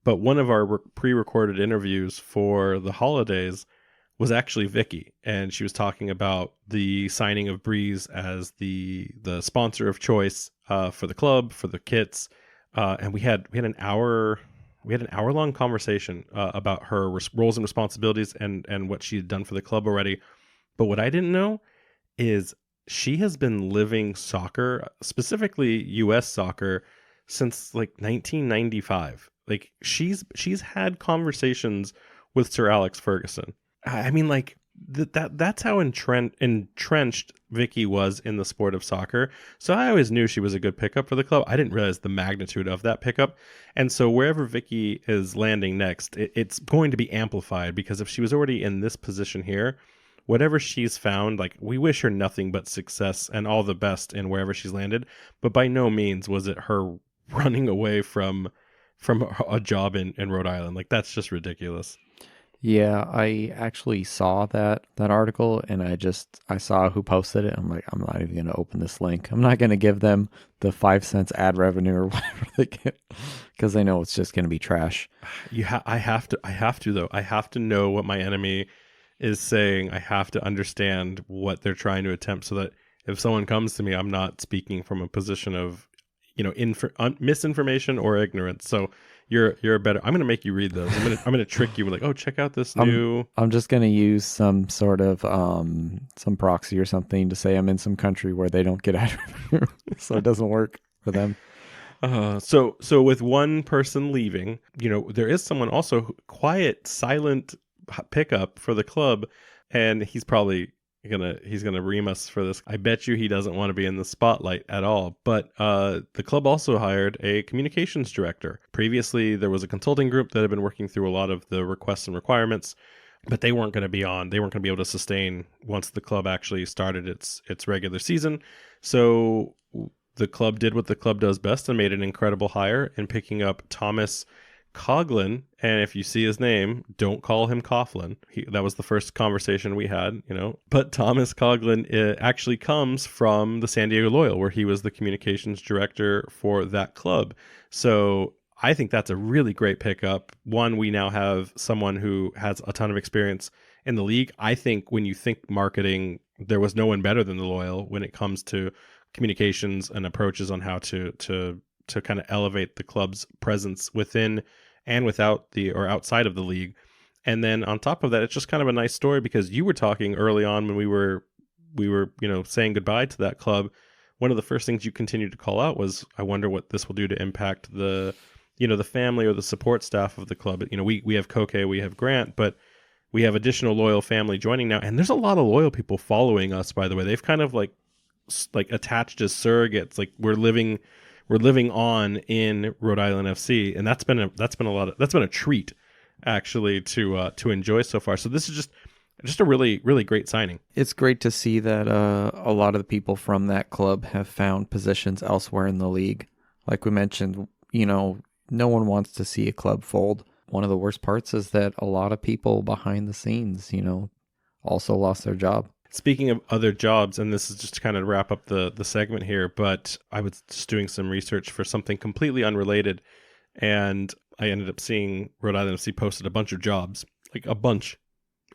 but one of our pre-recorded interviews for the holidays was actually Vicky, and she was talking about the signing of Breeze as the sponsor of choice for the club, for the kits, and we had an hour long conversation about her roles and responsibilities and what she had done for the club already. But what I didn't know is she has been living soccer, specifically U.S. soccer, since like 1995. Like she's had conversations with Sir Alex Ferguson. I mean, like that's how entrenched Vicky was in the sport of soccer. So I always knew she was a good pickup for the club. I didn't realize the magnitude of that pickup. And so wherever Vicky is landing next, it's going to be amplified, because if she was already in this position here, whatever she's found, like, we wish her nothing but success and all the best in wherever she's landed. But by no means was it her running away from a job in Rhode Island. Like, that's just ridiculous. Yeah, I actually saw that article, and I saw who posted it. I'm like, I'm not even going to open this link. I'm not going to give them the 5 cents ad revenue or whatever they get, because I know it's just going to be trash. I have to though. I have to know what my enemy is saying. I have to understand what they're trying to attempt, so that if someone comes to me, I'm not speaking from a position of, misinformation or ignorance. So you're a better. I'm gonna make you read those. I'm gonna trick you with like, oh, check out this new. I'm just gonna use some sort of some proxy or something to say I'm in some country where they don't get ad revenue, so it doesn't work for them. So with one person leaving, there is someone also quiet, silent pickup for the club, and he's probably gonna ream us for this. I bet you he doesn't want to be in the spotlight at all. But the club also hired a communications director. Previously, there was a consulting group that had been working through a lot of the requests and requirements, but they weren't going to be on. They weren't going to be able to sustain once the club actually started its regular season. So the club did what the club does best and made an incredible hire in picking up Thomas Coughlin. And if you see his name, don't call him Coughlin. That was the first conversation we had, But Thomas Coughlin actually comes from the San Diego Loyal, where he was the communications director for that club. So I think that's a really great pickup. One, we now have someone who has a ton of experience in the league. I think when you think marketing, there was no one better than the Loyal when it comes to communications and approaches on how to kind of elevate the club's presence within and without or outside of the league. And then on top of that, it's just kind of a nice story, because you were talking early on when we were saying goodbye to that club. One of the first things you continued to call out was, I wonder what this will do to impact the family or the support staff of the club. We have Koke, we have Grant, but we have additional Loyal family joining now. And there's a lot of Loyal people following us, by the way. They've kind of like attached as surrogates. Like, we're living on in Rhode Island FC, and that's been a treat actually to enjoy so far. So this is just a really, really great signing. It's great to see that a lot of the people from that club have found positions elsewhere in the league. Like we mentioned, no one wants to see a club fold. One of the worst parts is that a lot of people behind the scenes, also lost their job. Speaking of other jobs, and this is just to kind of wrap up the segment here, but I was just doing some research for something completely unrelated, and I ended up seeing Rhode Island FC posted a bunch of jobs, like a bunch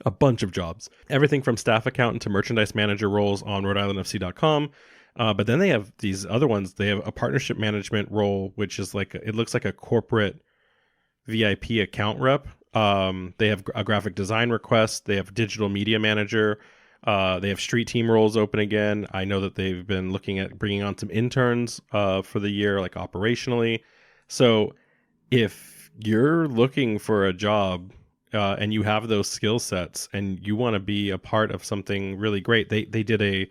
of jobs. Everything from staff accountant to merchandise manager roles on rhodeislandfc.com. But then they have these other ones. They have a partnership management role, which is it looks like a corporate VIP account rep. They have a graphic design request. They have digital media manager. They have street team roles open again. I know that they've been looking at bringing on some interns for the year, like operationally. So if you're looking for a job and you have those skill sets and you want to be a part of something really great, they did a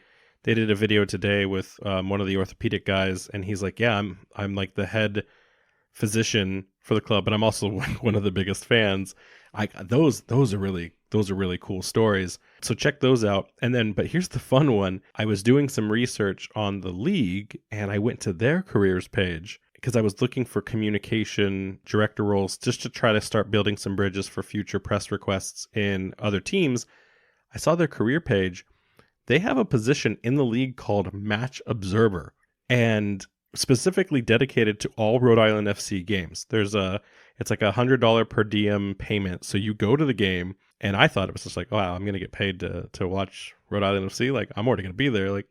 video today with one of the orthopedic guys, and he's like, yeah, I'm like the head physician for the club, but I'm also one of the biggest fans. Those are really cool stories. So check those out. And then, but here's the fun one. I was doing some research on the league, and I went to their careers page because I was looking for communication director roles just to try to start building some bridges for future press requests in other teams. I saw their career page. They have a position in the league called Match Observer, and specifically dedicated to all Rhode Island FC games. It's like $100 per diem payment. So you go to the game, and I thought it was just like, wow, I'm going to get paid to watch Rhode Island FC. Like, I'm already going to be there. Like,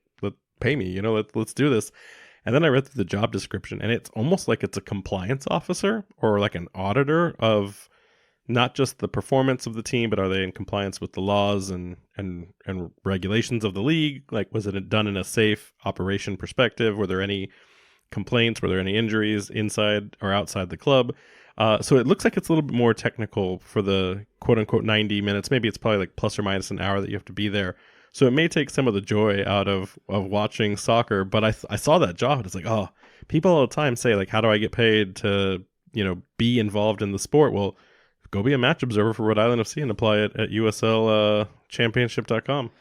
pay me, let's do this. And then I read through the job description, and it's almost like it's a compliance officer or like an auditor of not just the performance of the team, but are they in compliance with the laws and regulations of the league? Like, was it done in a safe operation perspective? Were there any complaints? Were there any injuries inside or outside the club? So it looks like it's a little bit more technical for the quote unquote 90 minutes. Maybe it's probably like plus or minus an hour that you have to be there. So it may take some of the joy out of watching soccer, but I saw that job and it's like, oh, people all the time say like, how do I get paid to, be involved in the sport? Well, go be a match observer for Rhode Island FC and apply it at uslchampionship.com.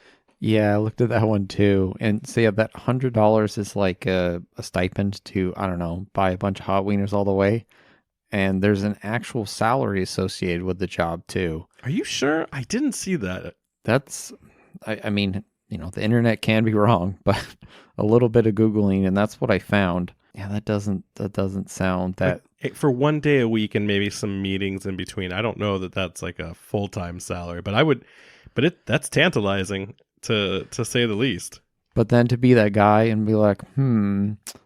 Yeah, I looked at that one too. And so yeah, that $100 is like a stipend to, I don't know, buy a bunch of hot wieners all the way. And there's an actual salary associated with the job too. Are you sure? I didn't see that. That's, I mean, the internet can be wrong, but a little bit of Googling and that's what I found. Yeah, that doesn't sound that. For one day a week and maybe some meetings in between. I don't know that that's like a full-time salary, but that's tantalizing to say the least. But then to be that guy and be like,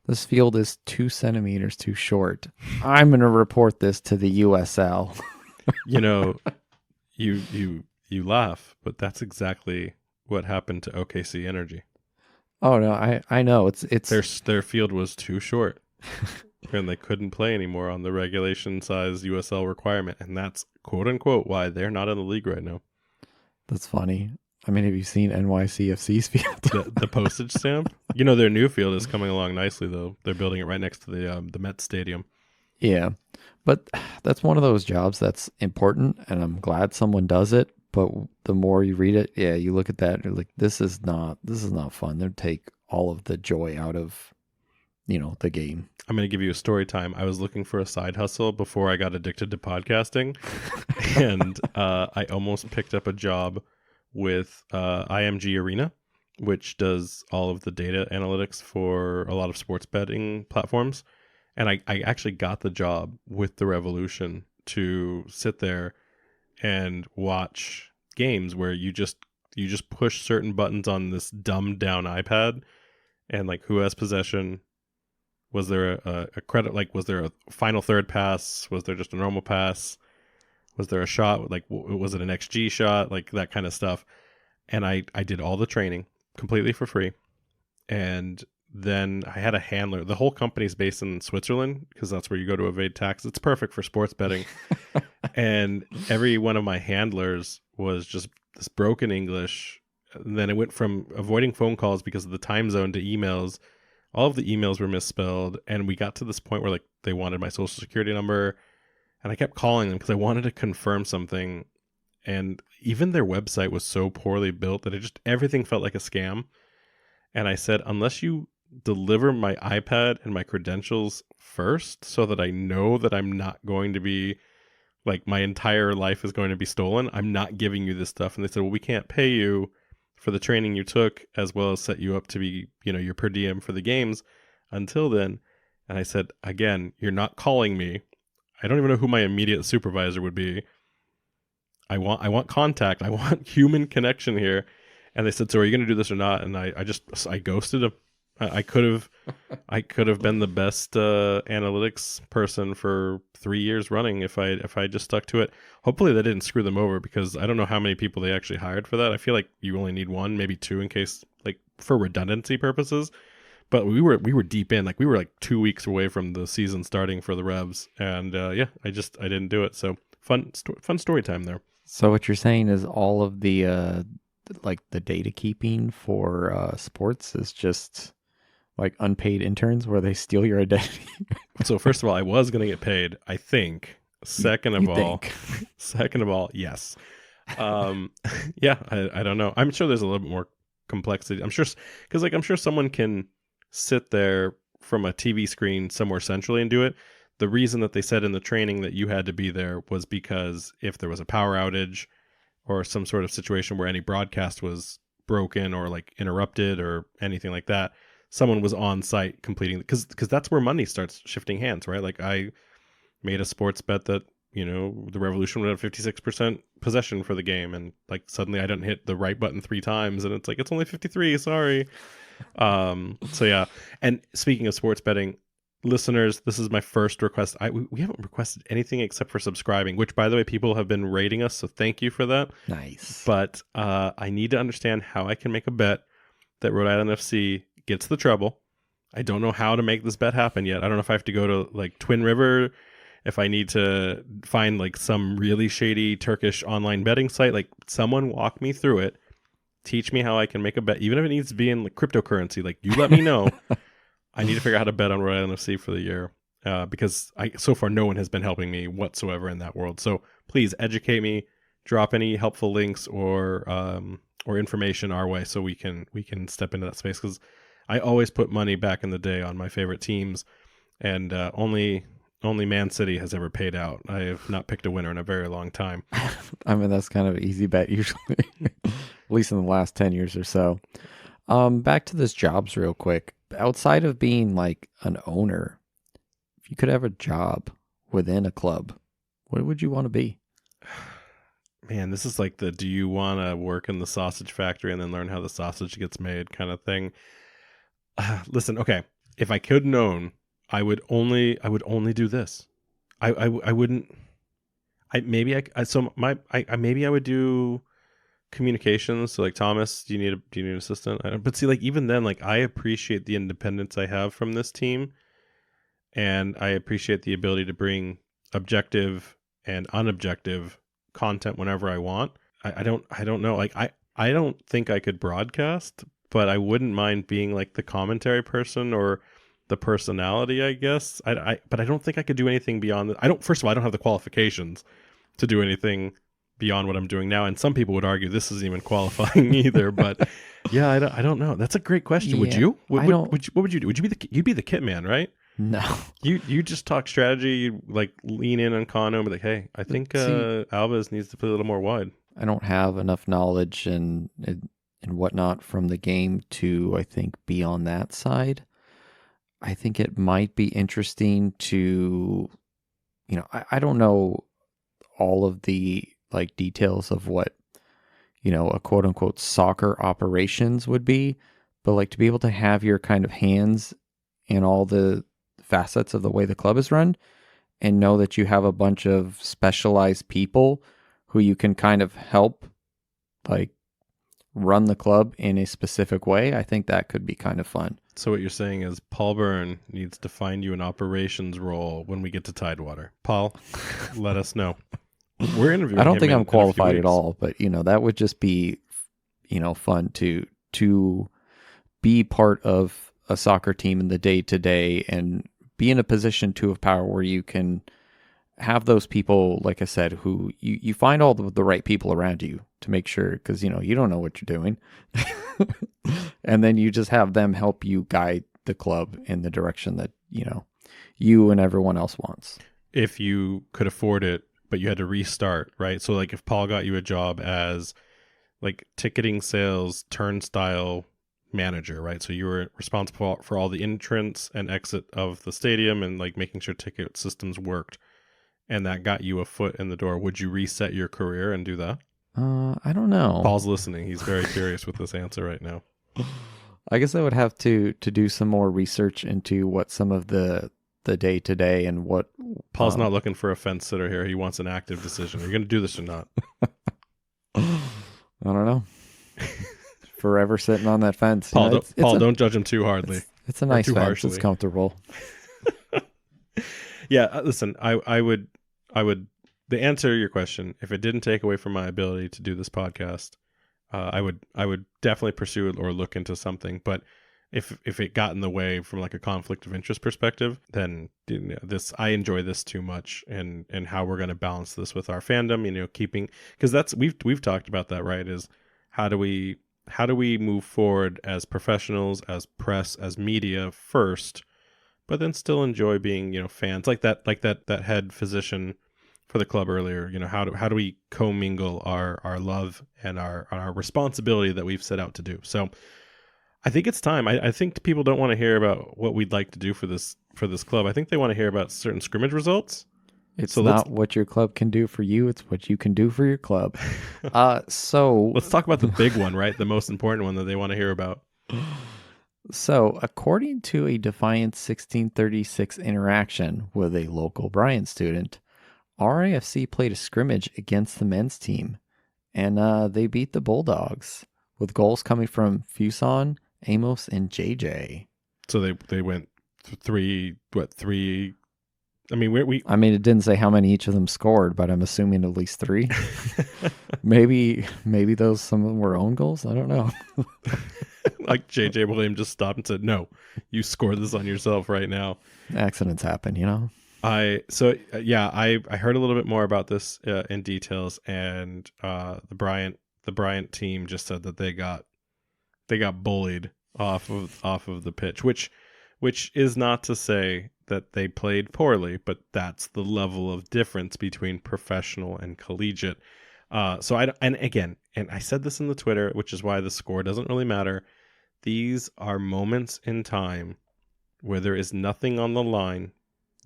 this field is 2 centimeters too short. I'm going to report this to the USL. You laugh, but that's exactly what happened to OKC Energy. Oh no, I know it's their field was too short, and they couldn't play anymore on the regulation size USL requirement, and that's quote unquote why they're not in the league right now. That's funny. I mean, have you seen NYCFC's field? the postage stamp? Their new field is coming along nicely, though. They're building it right next to the Mets Stadium. Yeah, but that's one of those jobs that's important, and I'm glad someone does it. But the more you read it, yeah, you look at that, and you're like, this is not fun. They'd take all of the joy out of, the game. I'm going to give you a story time. I was looking for a side hustle before I got addicted to podcasting, and I almost picked up a job with IMG Arena, which does all of the data analytics for a lot of sports betting platforms. And I actually got the job with the Revolution to sit there and watch games where you just push certain buttons on this dumbed down iPad, and like who has possession, was there a credit, like was there a final third pass, was there just a normal pass, was there a shot, like was it an XG shot, like that kind of stuff. And I did all the training completely for free. And then I had a handler. The whole company's based in Switzerland because that's where you go to evade tax. It's perfect for sports betting. And every one of my handlers was just this broken English. And then it went from avoiding phone calls because of the time zone to emails. All of the emails were misspelled. And we got to this point where like they wanted my social security number. And I kept calling them because I wanted to confirm something. And even their website was so poorly built that everything felt like a scam. And I said, unless you deliver my iPad and my credentials first so that I know that I'm not going to be, like, my entire life is going to be stolen, I'm not giving you this stuff. And they said, well, we can't pay you for the training you took as well as set you up to be, your per diem for the games until then. And I said, again, you're not calling me. I don't even know who my immediate supervisor would be. I want contact. I want human connection here. And they said, so are you going to do this or not? And I ghosted him. I could have been the best analytics person for 3 years running if I just stuck to it. Hopefully that didn't screw them over because I don't know how many people they actually hired for that. I feel like you only need one, maybe two in case, like, for redundancy purposes. But we were deep in, like we were like 2 weeks away from the season starting for the Revs. And I didn't do it. So fun story time there. So what you're saying is all of the like the data keeping for sports is just like unpaid interns where they steal your identity? So first of all, I was going to get paid, I think. Second of all, yes. Yeah, I don't know. I'm sure there's a little bit more complexity. I'm sure, because I'm sure someone can sit there from a TV screen somewhere centrally and do it. The reason that they said in the training that you had to be there was because if there was a power outage or some sort of situation where any broadcast was broken or like interrupted or anything like that, someone was on site completing, because that's where money starts shifting hands, right? Like I made a sports bet that, the Revolution would have 56% possession for the game, and like suddenly I didn't hit the right button 3 times and it's like, it's only 53, sorry. So yeah. And speaking of sports betting, listeners, this is my first request. We haven't requested anything except for subscribing, which by the way, people have been rating us, so thank you for that. Nice. But I need to understand how I can make a bet that Rhode Island FC gets the treble. I don't know how to make this bet happen yet. I don't know if I have to go to like Twin River, if I need to find like some really shady Turkish online betting site. Like, someone walk me through it. Teach me how I can make a bet, even if it needs to be in like cryptocurrency. Like, you let me know. I need to figure out how to bet on Rhode Island FC for the year, because so far no one has been helping me whatsoever in that world. So please educate me. Drop any helpful links or information our way so we can step into that space, because I always put money back in the day on my favorite teams, and only Man City has ever paid out. I have not picked a winner in a very long time. I mean, that's kind of an easy bet usually, at least in the last 10 years or so. Back to this jobs real quick. Outside of being like an owner, if you could have a job within a club, what would you want to be? Man, this is like the do you want to work in the sausage factory and then learn how the sausage gets made kind of thing. Listen, okay, if I could own, I would only do this. I wouldn't. Maybe I would do communications. So like, Thomas, do you need an assistant? But see, like, even then, like, I appreciate the independence I have from this team, and I appreciate the ability to bring objective and unobjective content whenever I want. I don't know. Like, I don't think I could broadcast, but I wouldn't mind being like the commentary person or the personality, I guess. But I don't think I could do anything beyond that. First of all, I don't have the qualifications to do anything beyond what I'm doing now. And some people would argue this isn't even qualifying either. But yeah, I don't know. That's a great question. Yeah, would you? What would you do? You'd be the kit man, right? No. You just talk strategy. You like lean in on Kano and be like, hey, I think Alves needs to play a little more wide. I don't have enough knowledge and whatnot from the game to, I think, be on that side. I think it might be interesting to, I don't know all of the like details of what, a quote unquote soccer operations would be, but like to be able to have your kind of hands in all the facets of the way the club is run and know that you have a bunch of specialized people who you can kind of help like run the club in a specific way. I think that could be kind of fun. So what you're saying is Paul Byrne needs to find you an operations role when we get to Tidewater. Paul, let us know. We're interviewing. I don't think I'm qualified at all, but that would just be, fun to be part of a soccer team in the day to day and be in a position of power where you can have those people, like I said, who you find all the right people around you to make sure, because you don't know what you're doing. And then you just have them help you guide the club in the direction that, you and everyone else wants. If you could afford it, but you had to restart, right? So like if Paul got you a job as like ticketing sales turnstile manager, right? So you were responsible for all the entrance and exit of the stadium and like making sure ticket systems worked, and that got you a foot in the door, would you reset your career and do that? I don't know. Paul's listening. He's very curious with this answer right now. I guess I would have to do some more research into what some of the day-to-day and what... Paul's not looking for a fence sitter here. He wants an active decision. Are you going to do this or not? I don't know. Forever sitting on that fence. Paul, don't judge him too hardly. It's a nice fence. Harshly. It's comfortable. Yeah, listen, I would, the answer to your question, if it didn't take away from my ability to do this podcast, I would definitely pursue it or look into something. But if it got in the way from like a conflict of interest perspective, then I enjoy this too much, and how we're going to balance this with our fandom, keeping, because that's we've talked about that, right? Is how do we move forward as professionals, as press, as media first, but then still enjoy being, fans, like that head physician for the club earlier. How do we commingle our love and our responsibility that we've set out to do? So I think it's time. I think people don't want to hear about what we'd like to do for this club. I think they want to hear about certain scrimmage results. It's not what your club can do for you. It's what you can do for your club. So let's talk about the big one, right? The most important one that they want to hear about. So according to a Defiance 1636 interaction with a local Bryant student, RIFC played a scrimmage against the men's team, and they beat the Bulldogs with goals coming from Fuson, Amos, and JJ. So they went three. I mean, it didn't say how many each of them scored, but I'm assuming at least 3. maybe some of them were own goals. I don't know. Like JJ William just stopped and said, "No, you scored this on yourself right now." Accidents happen, I heard a little bit more about this in details, and the Bryant team just said that they got bullied off of the pitch, which is not to say that they played poorly, but that's the level of difference between professional and collegiate. And I said this in the Twitter, which is why the score doesn't really matter. These are moments in time where there is nothing on the line.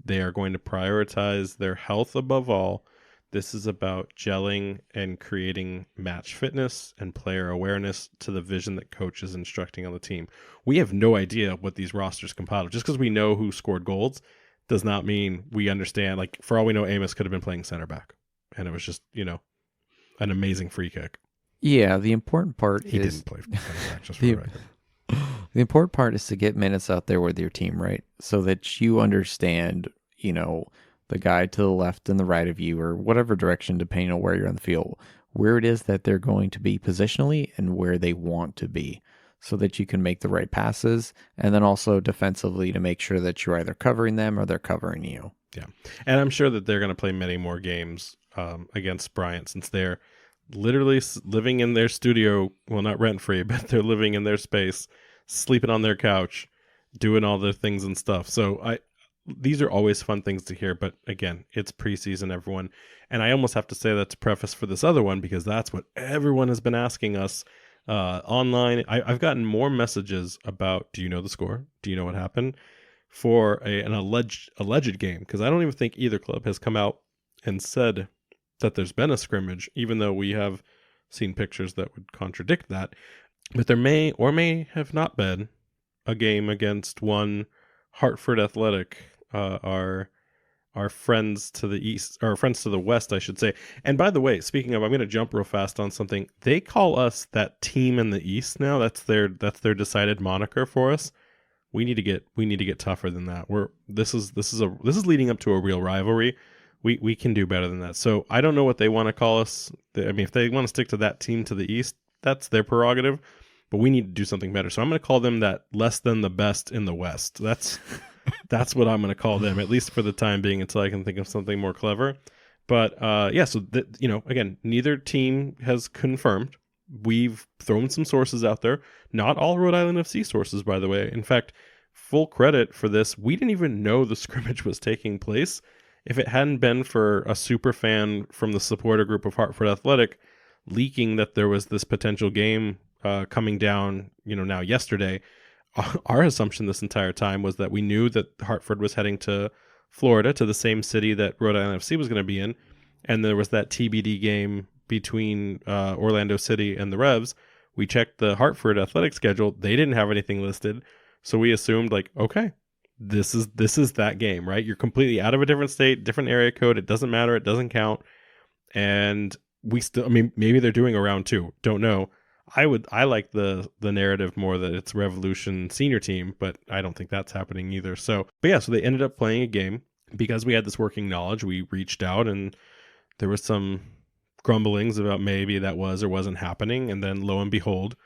They are going to prioritize their health above all. This is about gelling and creating match fitness and player awareness to the vision that coach is instructing on the team. We have no idea what these rosters compile. Just because we know who scored goals does not mean we understand. Like, for all we know, Amos could have been playing center back, and it was just, an amazing free kick. Yeah, the important part he is... didn't play center back, just for the record. The important part is to get minutes out there with your team, right? So that you understand, the guy to the left and the right of you, or whatever direction, depending on where you're on the field, where it is that they're going to be positionally and where they want to be, so that you can make the right passes, and then also defensively to make sure that you're either covering them or they're covering you. Yeah. And I'm sure that they're going to play many more games against Bryant, since they're literally living in their studio. Well, not rent-free, but they're living in their space, sleeping on their couch, doing all their things and stuff. So these are always fun things to hear, but again, it's preseason, everyone. And I almost have to say that to preface for this other one, because that's what everyone has been asking us online. I've gotten more messages about, do you know the score? Do you know what happened? For an alleged game, because I don't even think either club has come out and said that there's been a scrimmage, even though we have seen pictures that would contradict that. But there may or may have not been a game against one Hartford Athletic, our friends to the east, or friends to the west, I should say. And by the way, speaking of, I'm going to jump real fast on something. They call us that team in the east now. That's their decided moniker for us. We need to get tougher than that. This is leading up to a real rivalry. We can do better than that. So I don't know what they want to call us. I mean, if they want to stick to that team to the east, that's their prerogative. But we need to do something better. So I'm going to call them that less than the best in the West. That's what I'm going to call them, at least for the time being, until I can think of something more clever. But so again, neither team has confirmed. We've thrown some sources out there. Not all Rhode Island FC sources, by the way. In fact, full credit for this, we didn't even know the scrimmage was taking place. If it hadn't been for a super fan from the supporter group of Hartford Athletic leaking that there was this potential game coming down, now yesterday, our assumption this entire time was that we knew that Hartford was heading to Florida, to the same city that Rhode Island FC was going to be in, and there was that TBD game between Orlando City and the Revs. We checked the Hartford Athletic schedule; they didn't have anything listed, so we assumed, like, okay, this is that game, right? You're completely out of a different state, different area code. It doesn't matter; it doesn't count. And we still, maybe they're doing a round 2. Don't know. I like the narrative more that it's Revolution senior team, but I don't think that's happening either. So they ended up playing a game because we had this working knowledge. We reached out and there was some grumblings about maybe that was or wasn't happening. And then lo and behold,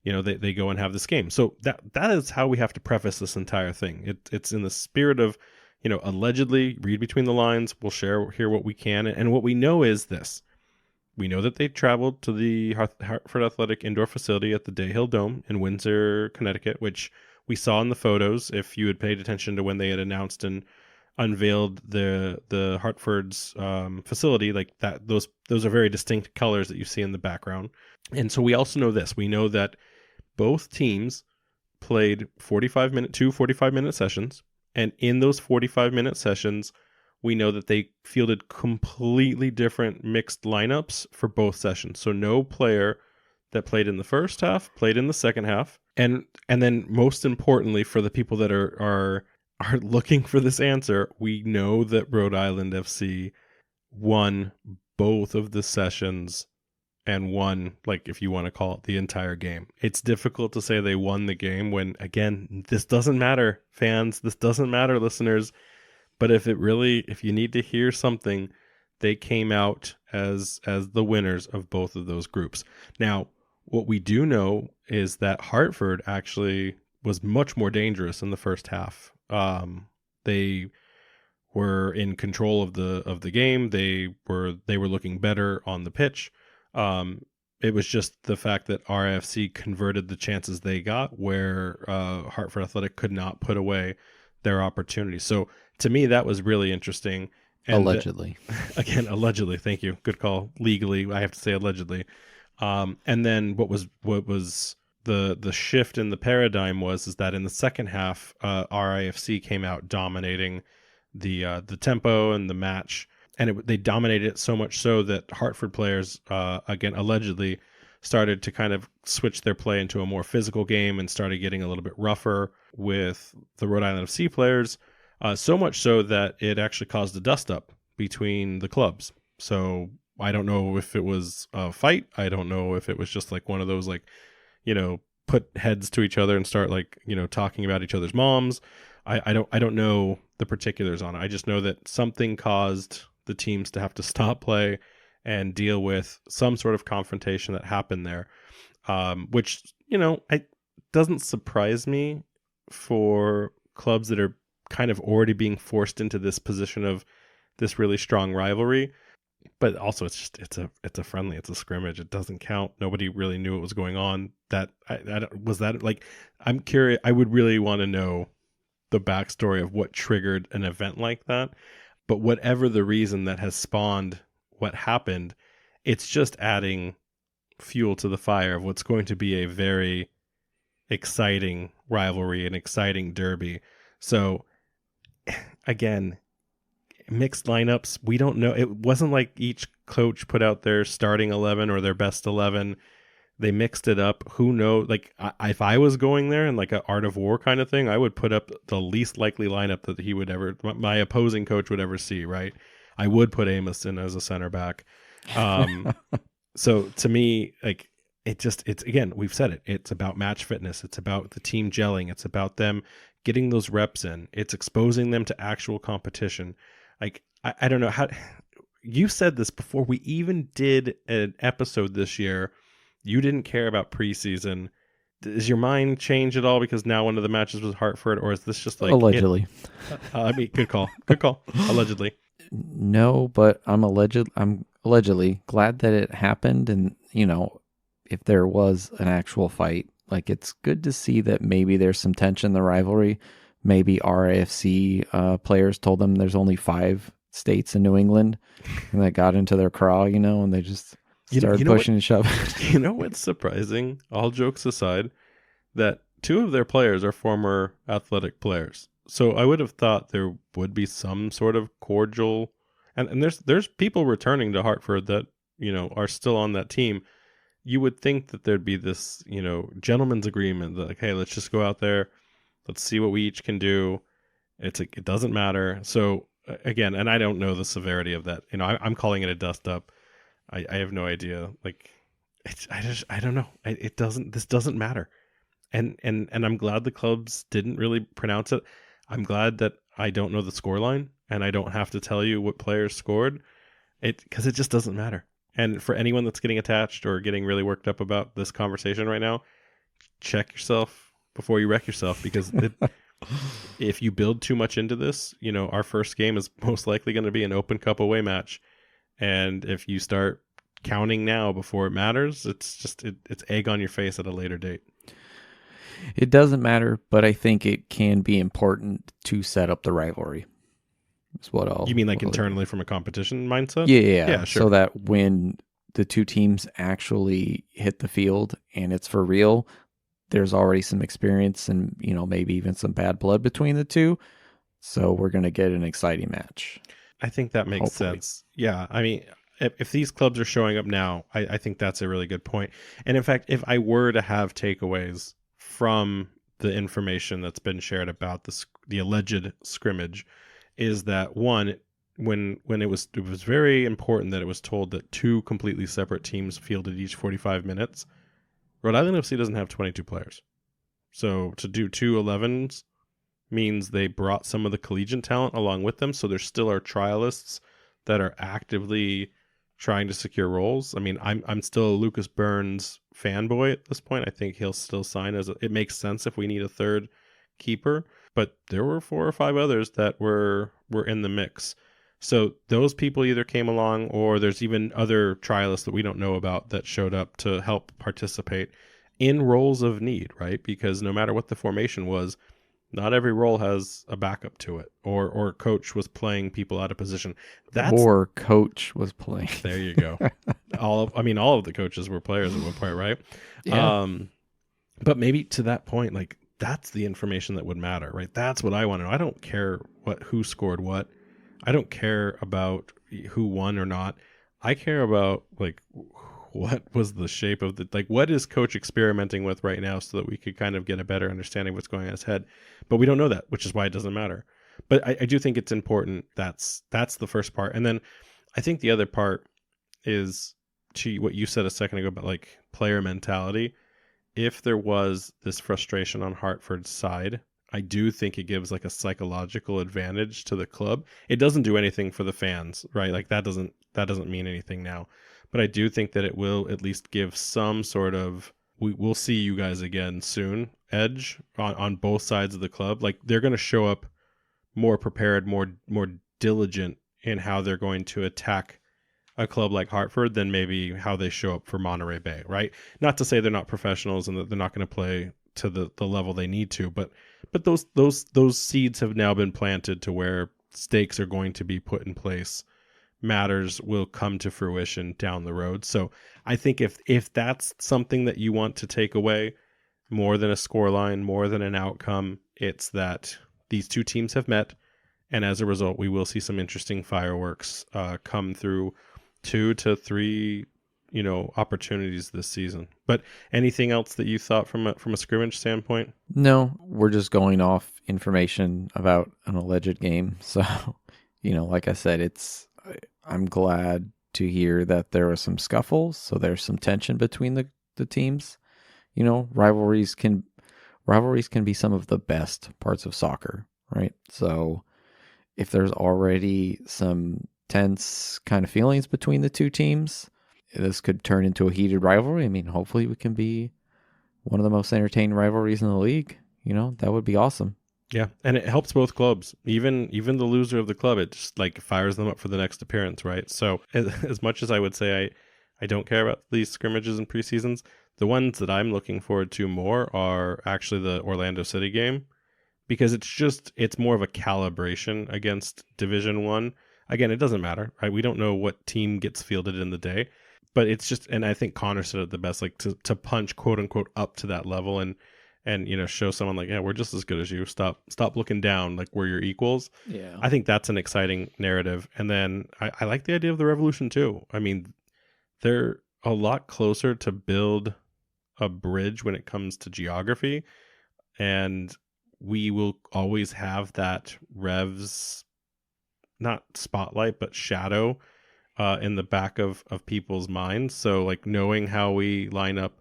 they go and have this game. So that is how we have to preface this entire thing. It's in the spirit of, allegedly, read between the lines. We'll share here what we can. And what we know is this. We know that they traveled to the Hartford Athletic Indoor Facility at the Day Hill Dome in Windsor, Connecticut, which we saw in the photos if you had paid attention to when they had announced and unveiled the Hartford's facility. Like that, those are very distinct colors that you see in the background. And so we also know this. We know that both teams played two 45-minute sessions. And in those 45-minute sessions, we know that they fielded completely different mixed lineups for both sessions. So no player that played in the first half played in the second half. And then most importantly, for the people that are looking for this answer, we know that Rhode Island FC won both of the sessions and won, like, if you want to call it, the entire game. It's difficult to say they won the game when, again, this doesn't matter, fans. This doesn't matter, listeners. But if you need to hear something, they came out as the winners of both of those groups. Now, what we do know is that Hartford actually was much more dangerous in the first half. They were in control of the game. They were looking better on the pitch. It was just the fact that RFC converted the chances they got where Hartford Athletic could not put away their opportunities. So to me, that was really interesting. And allegedly. Again, allegedly. Thank you. Good call. Legally, I have to say allegedly. And then what was the shift in the paradigm is that in the second half, RIFC came out dominating the tempo and the match. And they dominated it so much so that Hartford players, again, allegedly, started to kind of switch their play into a more physical game and started getting a little bit rougher with the Rhode Island FC players, so much so that it actually caused a dust-up between the clubs. So I don't know if it was a fight. I don't know if it was just like one of those, like, put heads to each other and start, like, talking about each other's moms. I don't know the particulars on it. I just know that something caused the teams to have to stop play and deal with some sort of confrontation that happened there, which, doesn't surprise me for clubs that are kind of already being forced into this position of this really strong rivalry. But also it's a friendly, it's a scrimmage. It doesn't count. Nobody really knew what was going on. I'm curious. I would really want to know the backstory of what triggered an event like that. But whatever the reason that has spawned what happened, it's just adding fuel to the fire of what's going to be a very exciting rivalry, an exciting derby. So, again, mixed lineups, we don't know. It wasn't like each coach put out their starting 11 or their best 11. They mixed it up. Who knows? Like, if I was going there in like an Art of War kind of thing, I would put up the least likely lineup that my opposing coach would ever see, right? I would put Amos in as a center back. So to me, like, it's again, we've said it. It's about match fitness. It's about the team gelling. It's about them getting those reps in. It's exposing them to actual competition. Like, I don't know how you said this before we even did an episode this year. You didn't care about preseason. Does your mind change at all because now one of the matches was Hartford, or is this just like allegedly? Good call. Allegedly. No, but I'm allegedly glad that it happened, and if there was an actual fight, like, it's good to see that maybe there's some tension in the rivalry. Maybe RAFC players told them there's only 5 states in New England, and that got into their craw, and they just started pushing and shoving. You know what's surprising? All jokes aside, that 2 of their players are former Athletic players. So I would have thought there would be some sort of cordial, and there's people returning to Hartford that are still on that team. You would think that there'd be this gentleman's agreement that, like, hey, let's just go out there, let's see what we each can do. It doesn't matter. So again, and I don't know the severity of that. I'm calling it a dust up. I have no idea. Like, I don't know. This doesn't matter. And I'm glad the clubs didn't really pronounce it. I'm glad that I don't know the scoreline and I don't have to tell you what players scored, because it just doesn't matter. And for anyone that's getting attached or getting really worked up about this conversation right now, check yourself before you wreck yourself, because if you build too much into this, our first game is most likely going to be an Open Cup away match. And if you start counting now before it matters, it's egg on your face at a later date. It doesn't matter, but I think it can be important to set up the rivalry. Is what I'll. You mean like internally from a competition mindset? Yeah, sure. So that when the two teams actually hit the field and it's for real, there's already some experience and, maybe even some bad blood between the two. So we're going to get an exciting match. I think that makes sense. Yeah. I mean, if these clubs are showing up now, I think that's a really good point. And in fact, if I were to have takeaways from the information that's been shared about the alleged scrimmage, is that one, when it was very important that it was told that two completely separate teams fielded each 45 minutes. Rhode Island FC doesn't have 22 players. So to do 2 11s means they brought some of the collegiate talent along with them. So there still are trialists that are actively trying to secure roles. I mean, I'm still a Lucas Burns fanboy at this point. I think he'll still sign it makes sense if we need a third keeper. But there were 4 or 5 others that were in the mix. So those people either came along, or there's even other trialists that we don't know about that showed up to help participate in roles of need, right? Because no matter what the formation was, not every role has a backup to it, or coach was playing people out of position. Or coach was playing. There you go. all of the coaches were players at one point, right? Yeah. But maybe to that point, like, that's the information that would matter, right? That's what I want to know. I don't care who scored what. I don't care about who won or not. I care about, like, what was the shape of what is coach experimenting with right now, so that we could kind of get a better understanding of what's going on in his head. But we don't know that, which is why it doesn't matter. But I do think it's important. That's the first part. And then I think the other part is to what you said a second ago about, like, player mentality. If there was this frustration on Hartford's side, I do think it gives, like, a psychological advantage to the club. It doesn't do anything for the fans, right? Like, that doesn't mean anything now. But I do think that it will at least give some sort of, we'll see you guys again soon edge on both sides of the club. Like, they're going to show up more prepared, more diligent in how they're going to attack a club like Hartford than maybe how they show up for Monterey Bay, right? Not to say they're not professionals and that they're not going to play to the level they need to, but those seeds have now been planted to where stakes are going to be put in place. Matters will come to fruition down the road. So I think if that's something that you want to take away, more than a scoreline, more than an outcome, it's that these two teams have met, and as a result, we will see some interesting fireworks come through 2 to 3, opportunities this season. But anything else that you thought from a scrimmage standpoint? No, we're just going off information about an alleged game. So, like I said, I'm glad to hear that there was some scuffles. So there's some tension between the teams. Rivalries can be some of the best parts of soccer, right? So if there's already some tense kind of feelings between the two teams, this could turn into a heated rivalry. I mean, hopefully we can be one of the most entertaining rivalries in the league. That would be awesome. Yeah, and it helps both clubs. Even the loser of the club, it just, like, fires them up for the next appearance, right? So as much as I would say I don't care about these scrimmages and preseasons, the ones that I'm looking forward to more are actually the Orlando City game, because it's more of a calibration against Division 1. Again, it doesn't matter, right? We don't know what team gets fielded in the day, but it's just, and I think Connor said it the best, like, to punch, quote unquote, up to that level and show someone, like, yeah, we're just as good as you. Stop looking down, like we're your equals. Yeah, I think that's an exciting narrative. And then I like the idea of the Revolution too. I mean, they're a lot closer to build a bridge when it comes to geography, and we will always have that Revs, not spotlight, but shadow in the back of people's minds. So, like, knowing how we line up,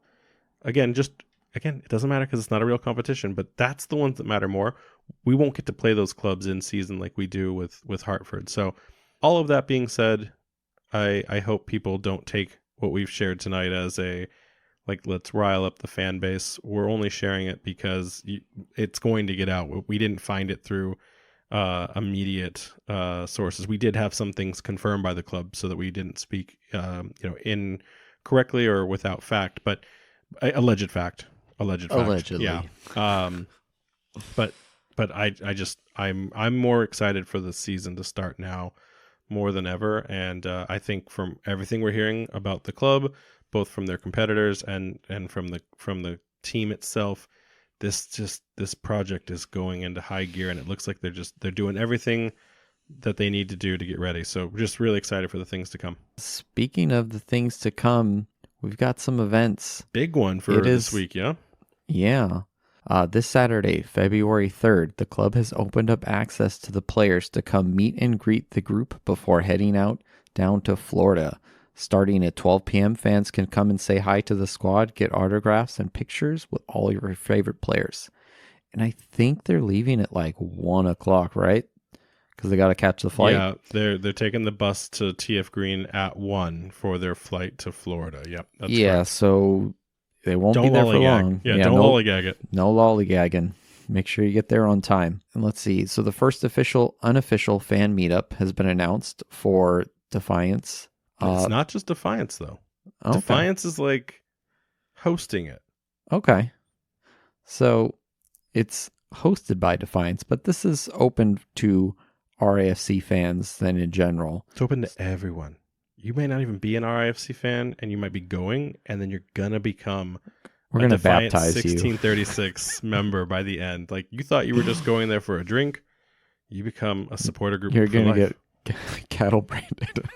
again, it doesn't matter because it's not a real competition, but that's the ones that matter more. We won't get to play those clubs in season like we do with Hartford. So all of that being said, I hope people don't take what we've shared tonight as a, like, let's rile up the fan base. We're only sharing it because it's going to get out. We didn't find it through immediate sources. We did have some things confirmed by the club so that we didn't speak, incorrectly or without fact, but alleged fact. Allegedly. Yeah. But I'm more excited for the season to start now more than ever, and I think from everything we're hearing about the club, both from their competitors and from the team itself, this project is going into high gear, and it looks like they're doing everything that they need to do to get ready. So we're just really excited for the things to come. Speaking of the things to come, we've got some events. Big one for this week, yeah? Yeah. This Saturday, February 3rd, the club has opened up access to the players to come meet and greet the group before heading out down to Florida. Starting at 12 p.m., fans can come and say hi to the squad, get autographs and pictures with all your favorite players. And I think they're leaving at like 1 o'clock, right? Because they got to catch the flight. Yeah, they're taking the bus to TF Green at 1 for their flight to Florida. Yep, that's correct. So they won't be there for long. Yeah, don't lollygag it. No lollygagging. Make sure you get there on time. And let's see. So the first unofficial fan meetup has been announced for Defiance. It's not just Defiance, though. Okay. Defiance is like hosting it. Okay. So it's hosted by Defiance, but this is open to RAFC fans then in general. It's open to everyone. You may not even be an RAFC fan, and you might be going, and then you're going to become We're going to baptize 1636 member by the end. Like, you thought you were just going there for a drink. You become a supporter group. You're going to get cattle branded.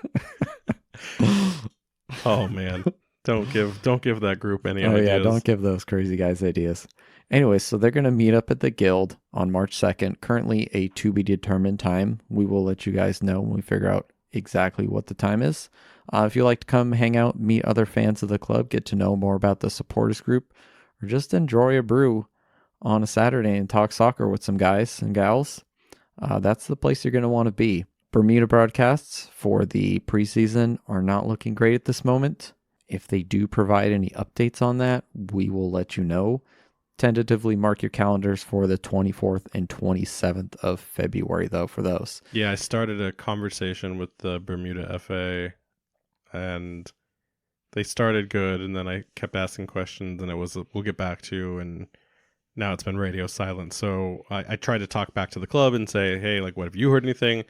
Oh man, don't give that group any ideas. Yeah, don't give those crazy guys ideas. Anyway, so they're going to meet up at the Guild on March 2nd. Currently a to be determined time. We will let you guys know when we figure out exactly what the time is. If you like to come hang out, meet other fans of the club, get to know more about the supporters group, or just enjoy a brew on a Saturday and talk soccer with some guys and gals, that's the place you're going to want to be. Bermuda broadcasts for the preseason are not looking great at this moment. If they do provide any updates on that, we will let you know. Tentatively mark your calendars for the 24th and 27th of February, though, for those. Yeah, I started a conversation with the Bermuda FA, and they started good, and then I kept asking questions, and it was, we'll get back to you, and now it's been radio silent. So I tried to talk back to the club and say, hey, like, what, have you heard anything?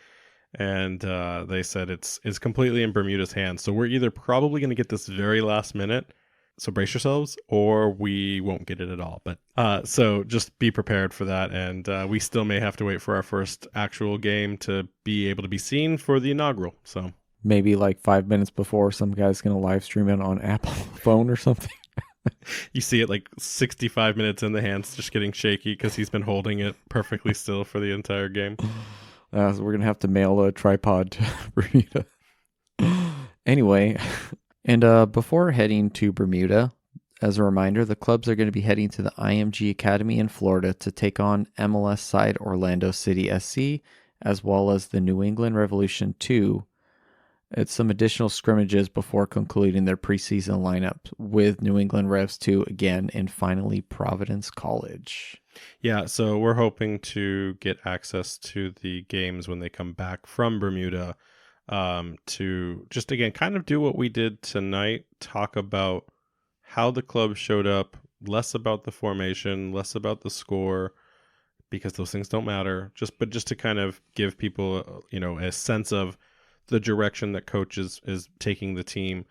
And they said it's completely in Bermuda's hands. So we're either probably going to get this very last minute, so brace yourselves, or we won't get it at all. But so just be prepared for that. And we still may have to wait for our first actual game to be able to be seen for the inaugural. So maybe like 5 minutes before, some guy's going to live stream it on Apple phone or something. You see it like 65 minutes in, the hands just getting shaky because he's been holding it perfectly still for the entire game. So we're going to have to mail a tripod to Bermuda. Anyway, and before heading to Bermuda, as a reminder, the clubs are going to be heading to the IMG Academy in Florida to take on MLS side Orlando City SC, as well as the New England Revolution 2. It's some additional scrimmages before concluding their preseason lineup with New England Revs 2 again, and finally Providence College. Yeah, so we're hoping to get access to the games when they come back from Bermuda, to just, again, kind of do what we did tonight, talk about how the club showed up, less about the formation, less about the score, because those things don't matter, but just to kind of give people, a sense of the direction that coach is taking the team.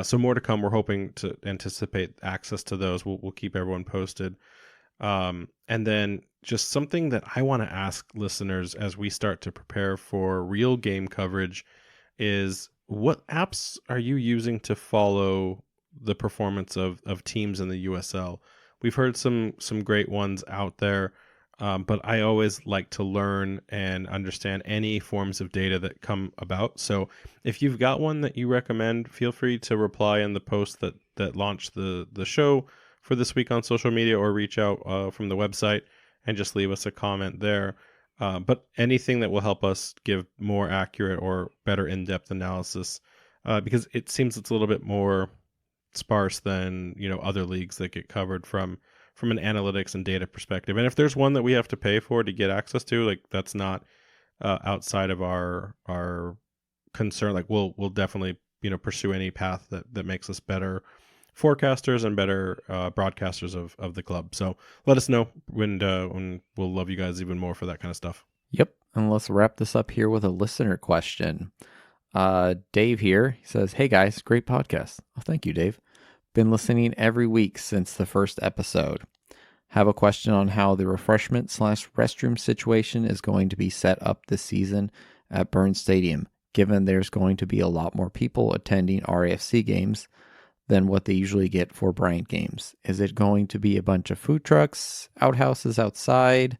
So more to come. We're hoping to anticipate access to those. We'll keep everyone posted. And then just something that I want to ask listeners as we start to prepare for real game coverage is, what apps are you using to follow the performance of teams in the USL? We've heard some great ones out there. But I always like to learn and understand any forms of data that come about. So if you've got one that you recommend, feel free to reply in the post that launched the show for this week on social media, or reach out from the website and just leave us a comment there. But anything that will help us give more accurate or better in-depth analysis, because it seems it's a little bit more sparse than, other leagues that get covered from an analytics and data perspective. And if there's one that we have to pay for to get access to, like, that's not outside of our concern. Like, we'll definitely, pursue any path that makes us better forecasters and better broadcasters of the club. So let us know when we'll love you guys even more for that kind of stuff. Yep. And let's wrap this up here with a listener question. Dave here, he says, "Hey guys, great podcast." Oh, thank you, Dave. Been listening every week since the first episode. Have a question on how the refreshment/restroom situation is going to be set up this season at Burns Stadium, given there's going to be a lot more people attending RAFC games than what they usually get for Bryant games. Is it going to be a bunch of food trucks, outhouses outside?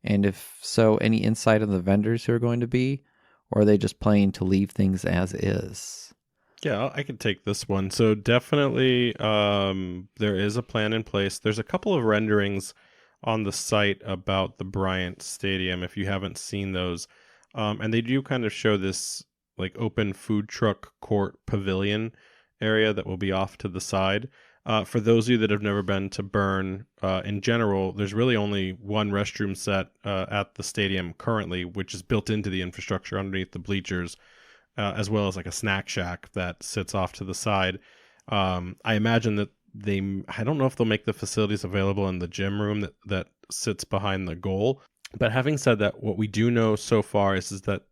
And if so, any insight on the vendors who are going to be? Or are they just planning to leave things as is? Yeah, I could take this one. So definitely there is a plan in place. There's a couple of renderings on the site about the Bryant Stadium, if you haven't seen those. And they do kind of show this like open food truck court pavilion area that will be off to the side. For those of you that have never been to Burn, in general, there's really only one restroom set at the stadium currently, which is built into the infrastructure underneath the bleachers, as well as like a snack shack that sits off to the side. I imagine that I don't know if they'll make the facilities available in the gym room that sits behind the goal. But having said that, what we do know so far is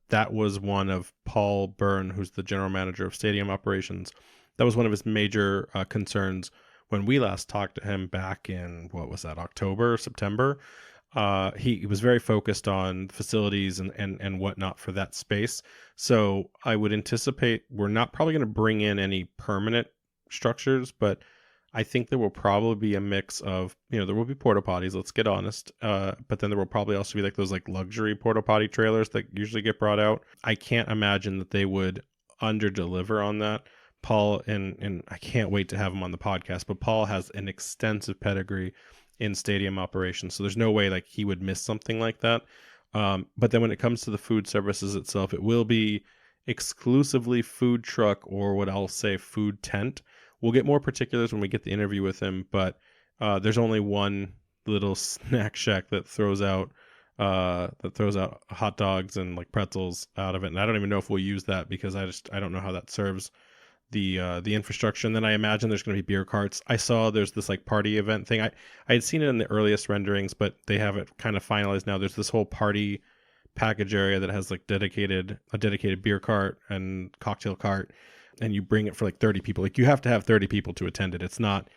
that was one of Paul Byrne, who's the general manager of stadium operations. That was one of his major concerns when we last talked to him back in, what was that, October, September? He was very focused on facilities and whatnot for that space. So I would anticipate we're not probably going to bring in any permanent structures, but I think there will probably be a mix of, there will be porta potties, let's get honest. But then there will probably also be like those like luxury porta potty trailers that usually get brought out. I can't imagine that they would under deliver on that. Paul, and I can't wait to have him on the podcast, but Paul has an extensive pedigree in stadium operations. So there's no way like he would miss something like that. But then when it comes to the food services itself, it will be exclusively food truck, or what I'll say food tent. We'll get more particulars when we get the interview with him, but there's only one little snack shack that throws out hot dogs and like pretzels out of it. And I don't even know if we'll use that because I don't know how that serves the infrastructure. And then I imagine there's going to be beer carts. I saw there's this like party event thing. I had seen it in the earliest renderings, but they have it kind of finalized now. There's this whole party package area that has like a dedicated beer cart and cocktail cart, and you bring it for like 30 people. Like you have to have 30 people to attend it. It's not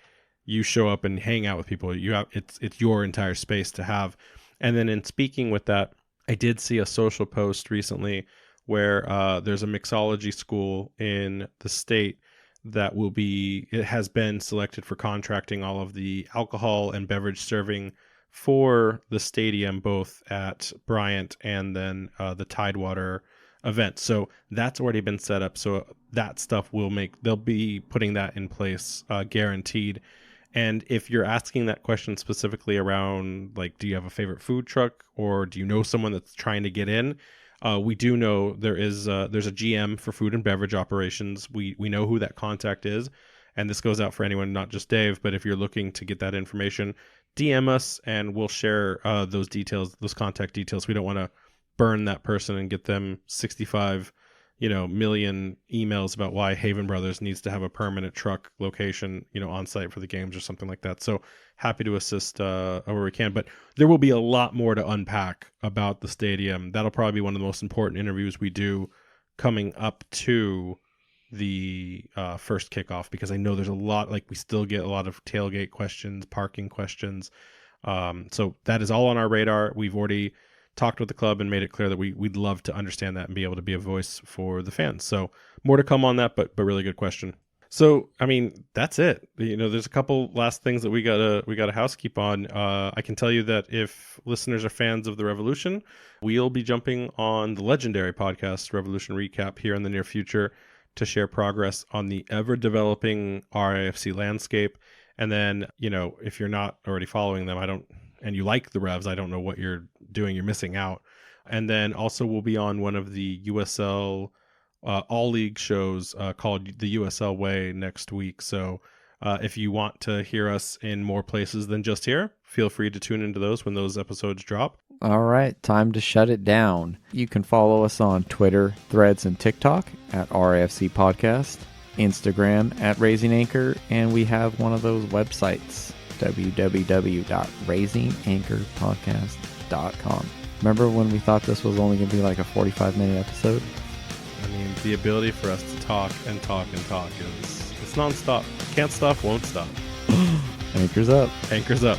you show up and hang out with people. It's your entire space to have. And then in speaking with that, I did see a social post recently where there's a mixology school in the state that it has been selected for contracting all of the alcohol and beverage serving for the stadium, both at Bryant and then the Tidewater event. So that's already been set up. So that stuff they'll be putting that in place, guaranteed. And if you're asking that question specifically around, like, do you have a favorite food truck or do you know someone that's trying to get in? We do know there's a GM for food and beverage operations. We know who that contact is. And this goes out for anyone, not just Dave, but if you're looking to get that information, DM us and we'll share those details, those contact details. We don't want to burn that person and get them 65 million emails about why Haven Brothers needs to have a permanent truck location, on site for the games or something like that. So happy to assist where we can, but there will be a lot more to unpack about the stadium. That'll probably be one of the most important interviews we do coming up to the first kickoff, because I know there's a lot, like we still get a lot of tailgate questions, parking questions. So that is all on our radar. We've already talked with the club and made it clear that we'd love to understand that and be able to be a voice for the fans. So more to come on that, but really good question. So, I mean, that's it. There's a couple last things that we gotta housekeep on. I can tell you that if listeners are fans of the Revolution, we'll be jumping on the legendary podcast Revolution Recap here in the near future to share progress on the ever developing RAFC landscape. And then, if you're not already following them, and you like the Revs, I don't know what you're doing. You're missing out. And then also we'll be on one of the USL all league shows called the USL Way next week. So If you want to hear us in more places than just here, feel free to tune into those when those episodes drop. All right, time to shut it down. You can follow us on Twitter, Threads, and TikTok at RAFC Podcast, Instagram at Raising Anchor, and we have one of those websites, www.raisinganchorpodcast.com. Remember when we thought this was only going to be like a 45-minute episode? I mean, the ability for us to talk and talk and talk it's nonstop. Can't stop, won't stop. Anchors up. Anchors up.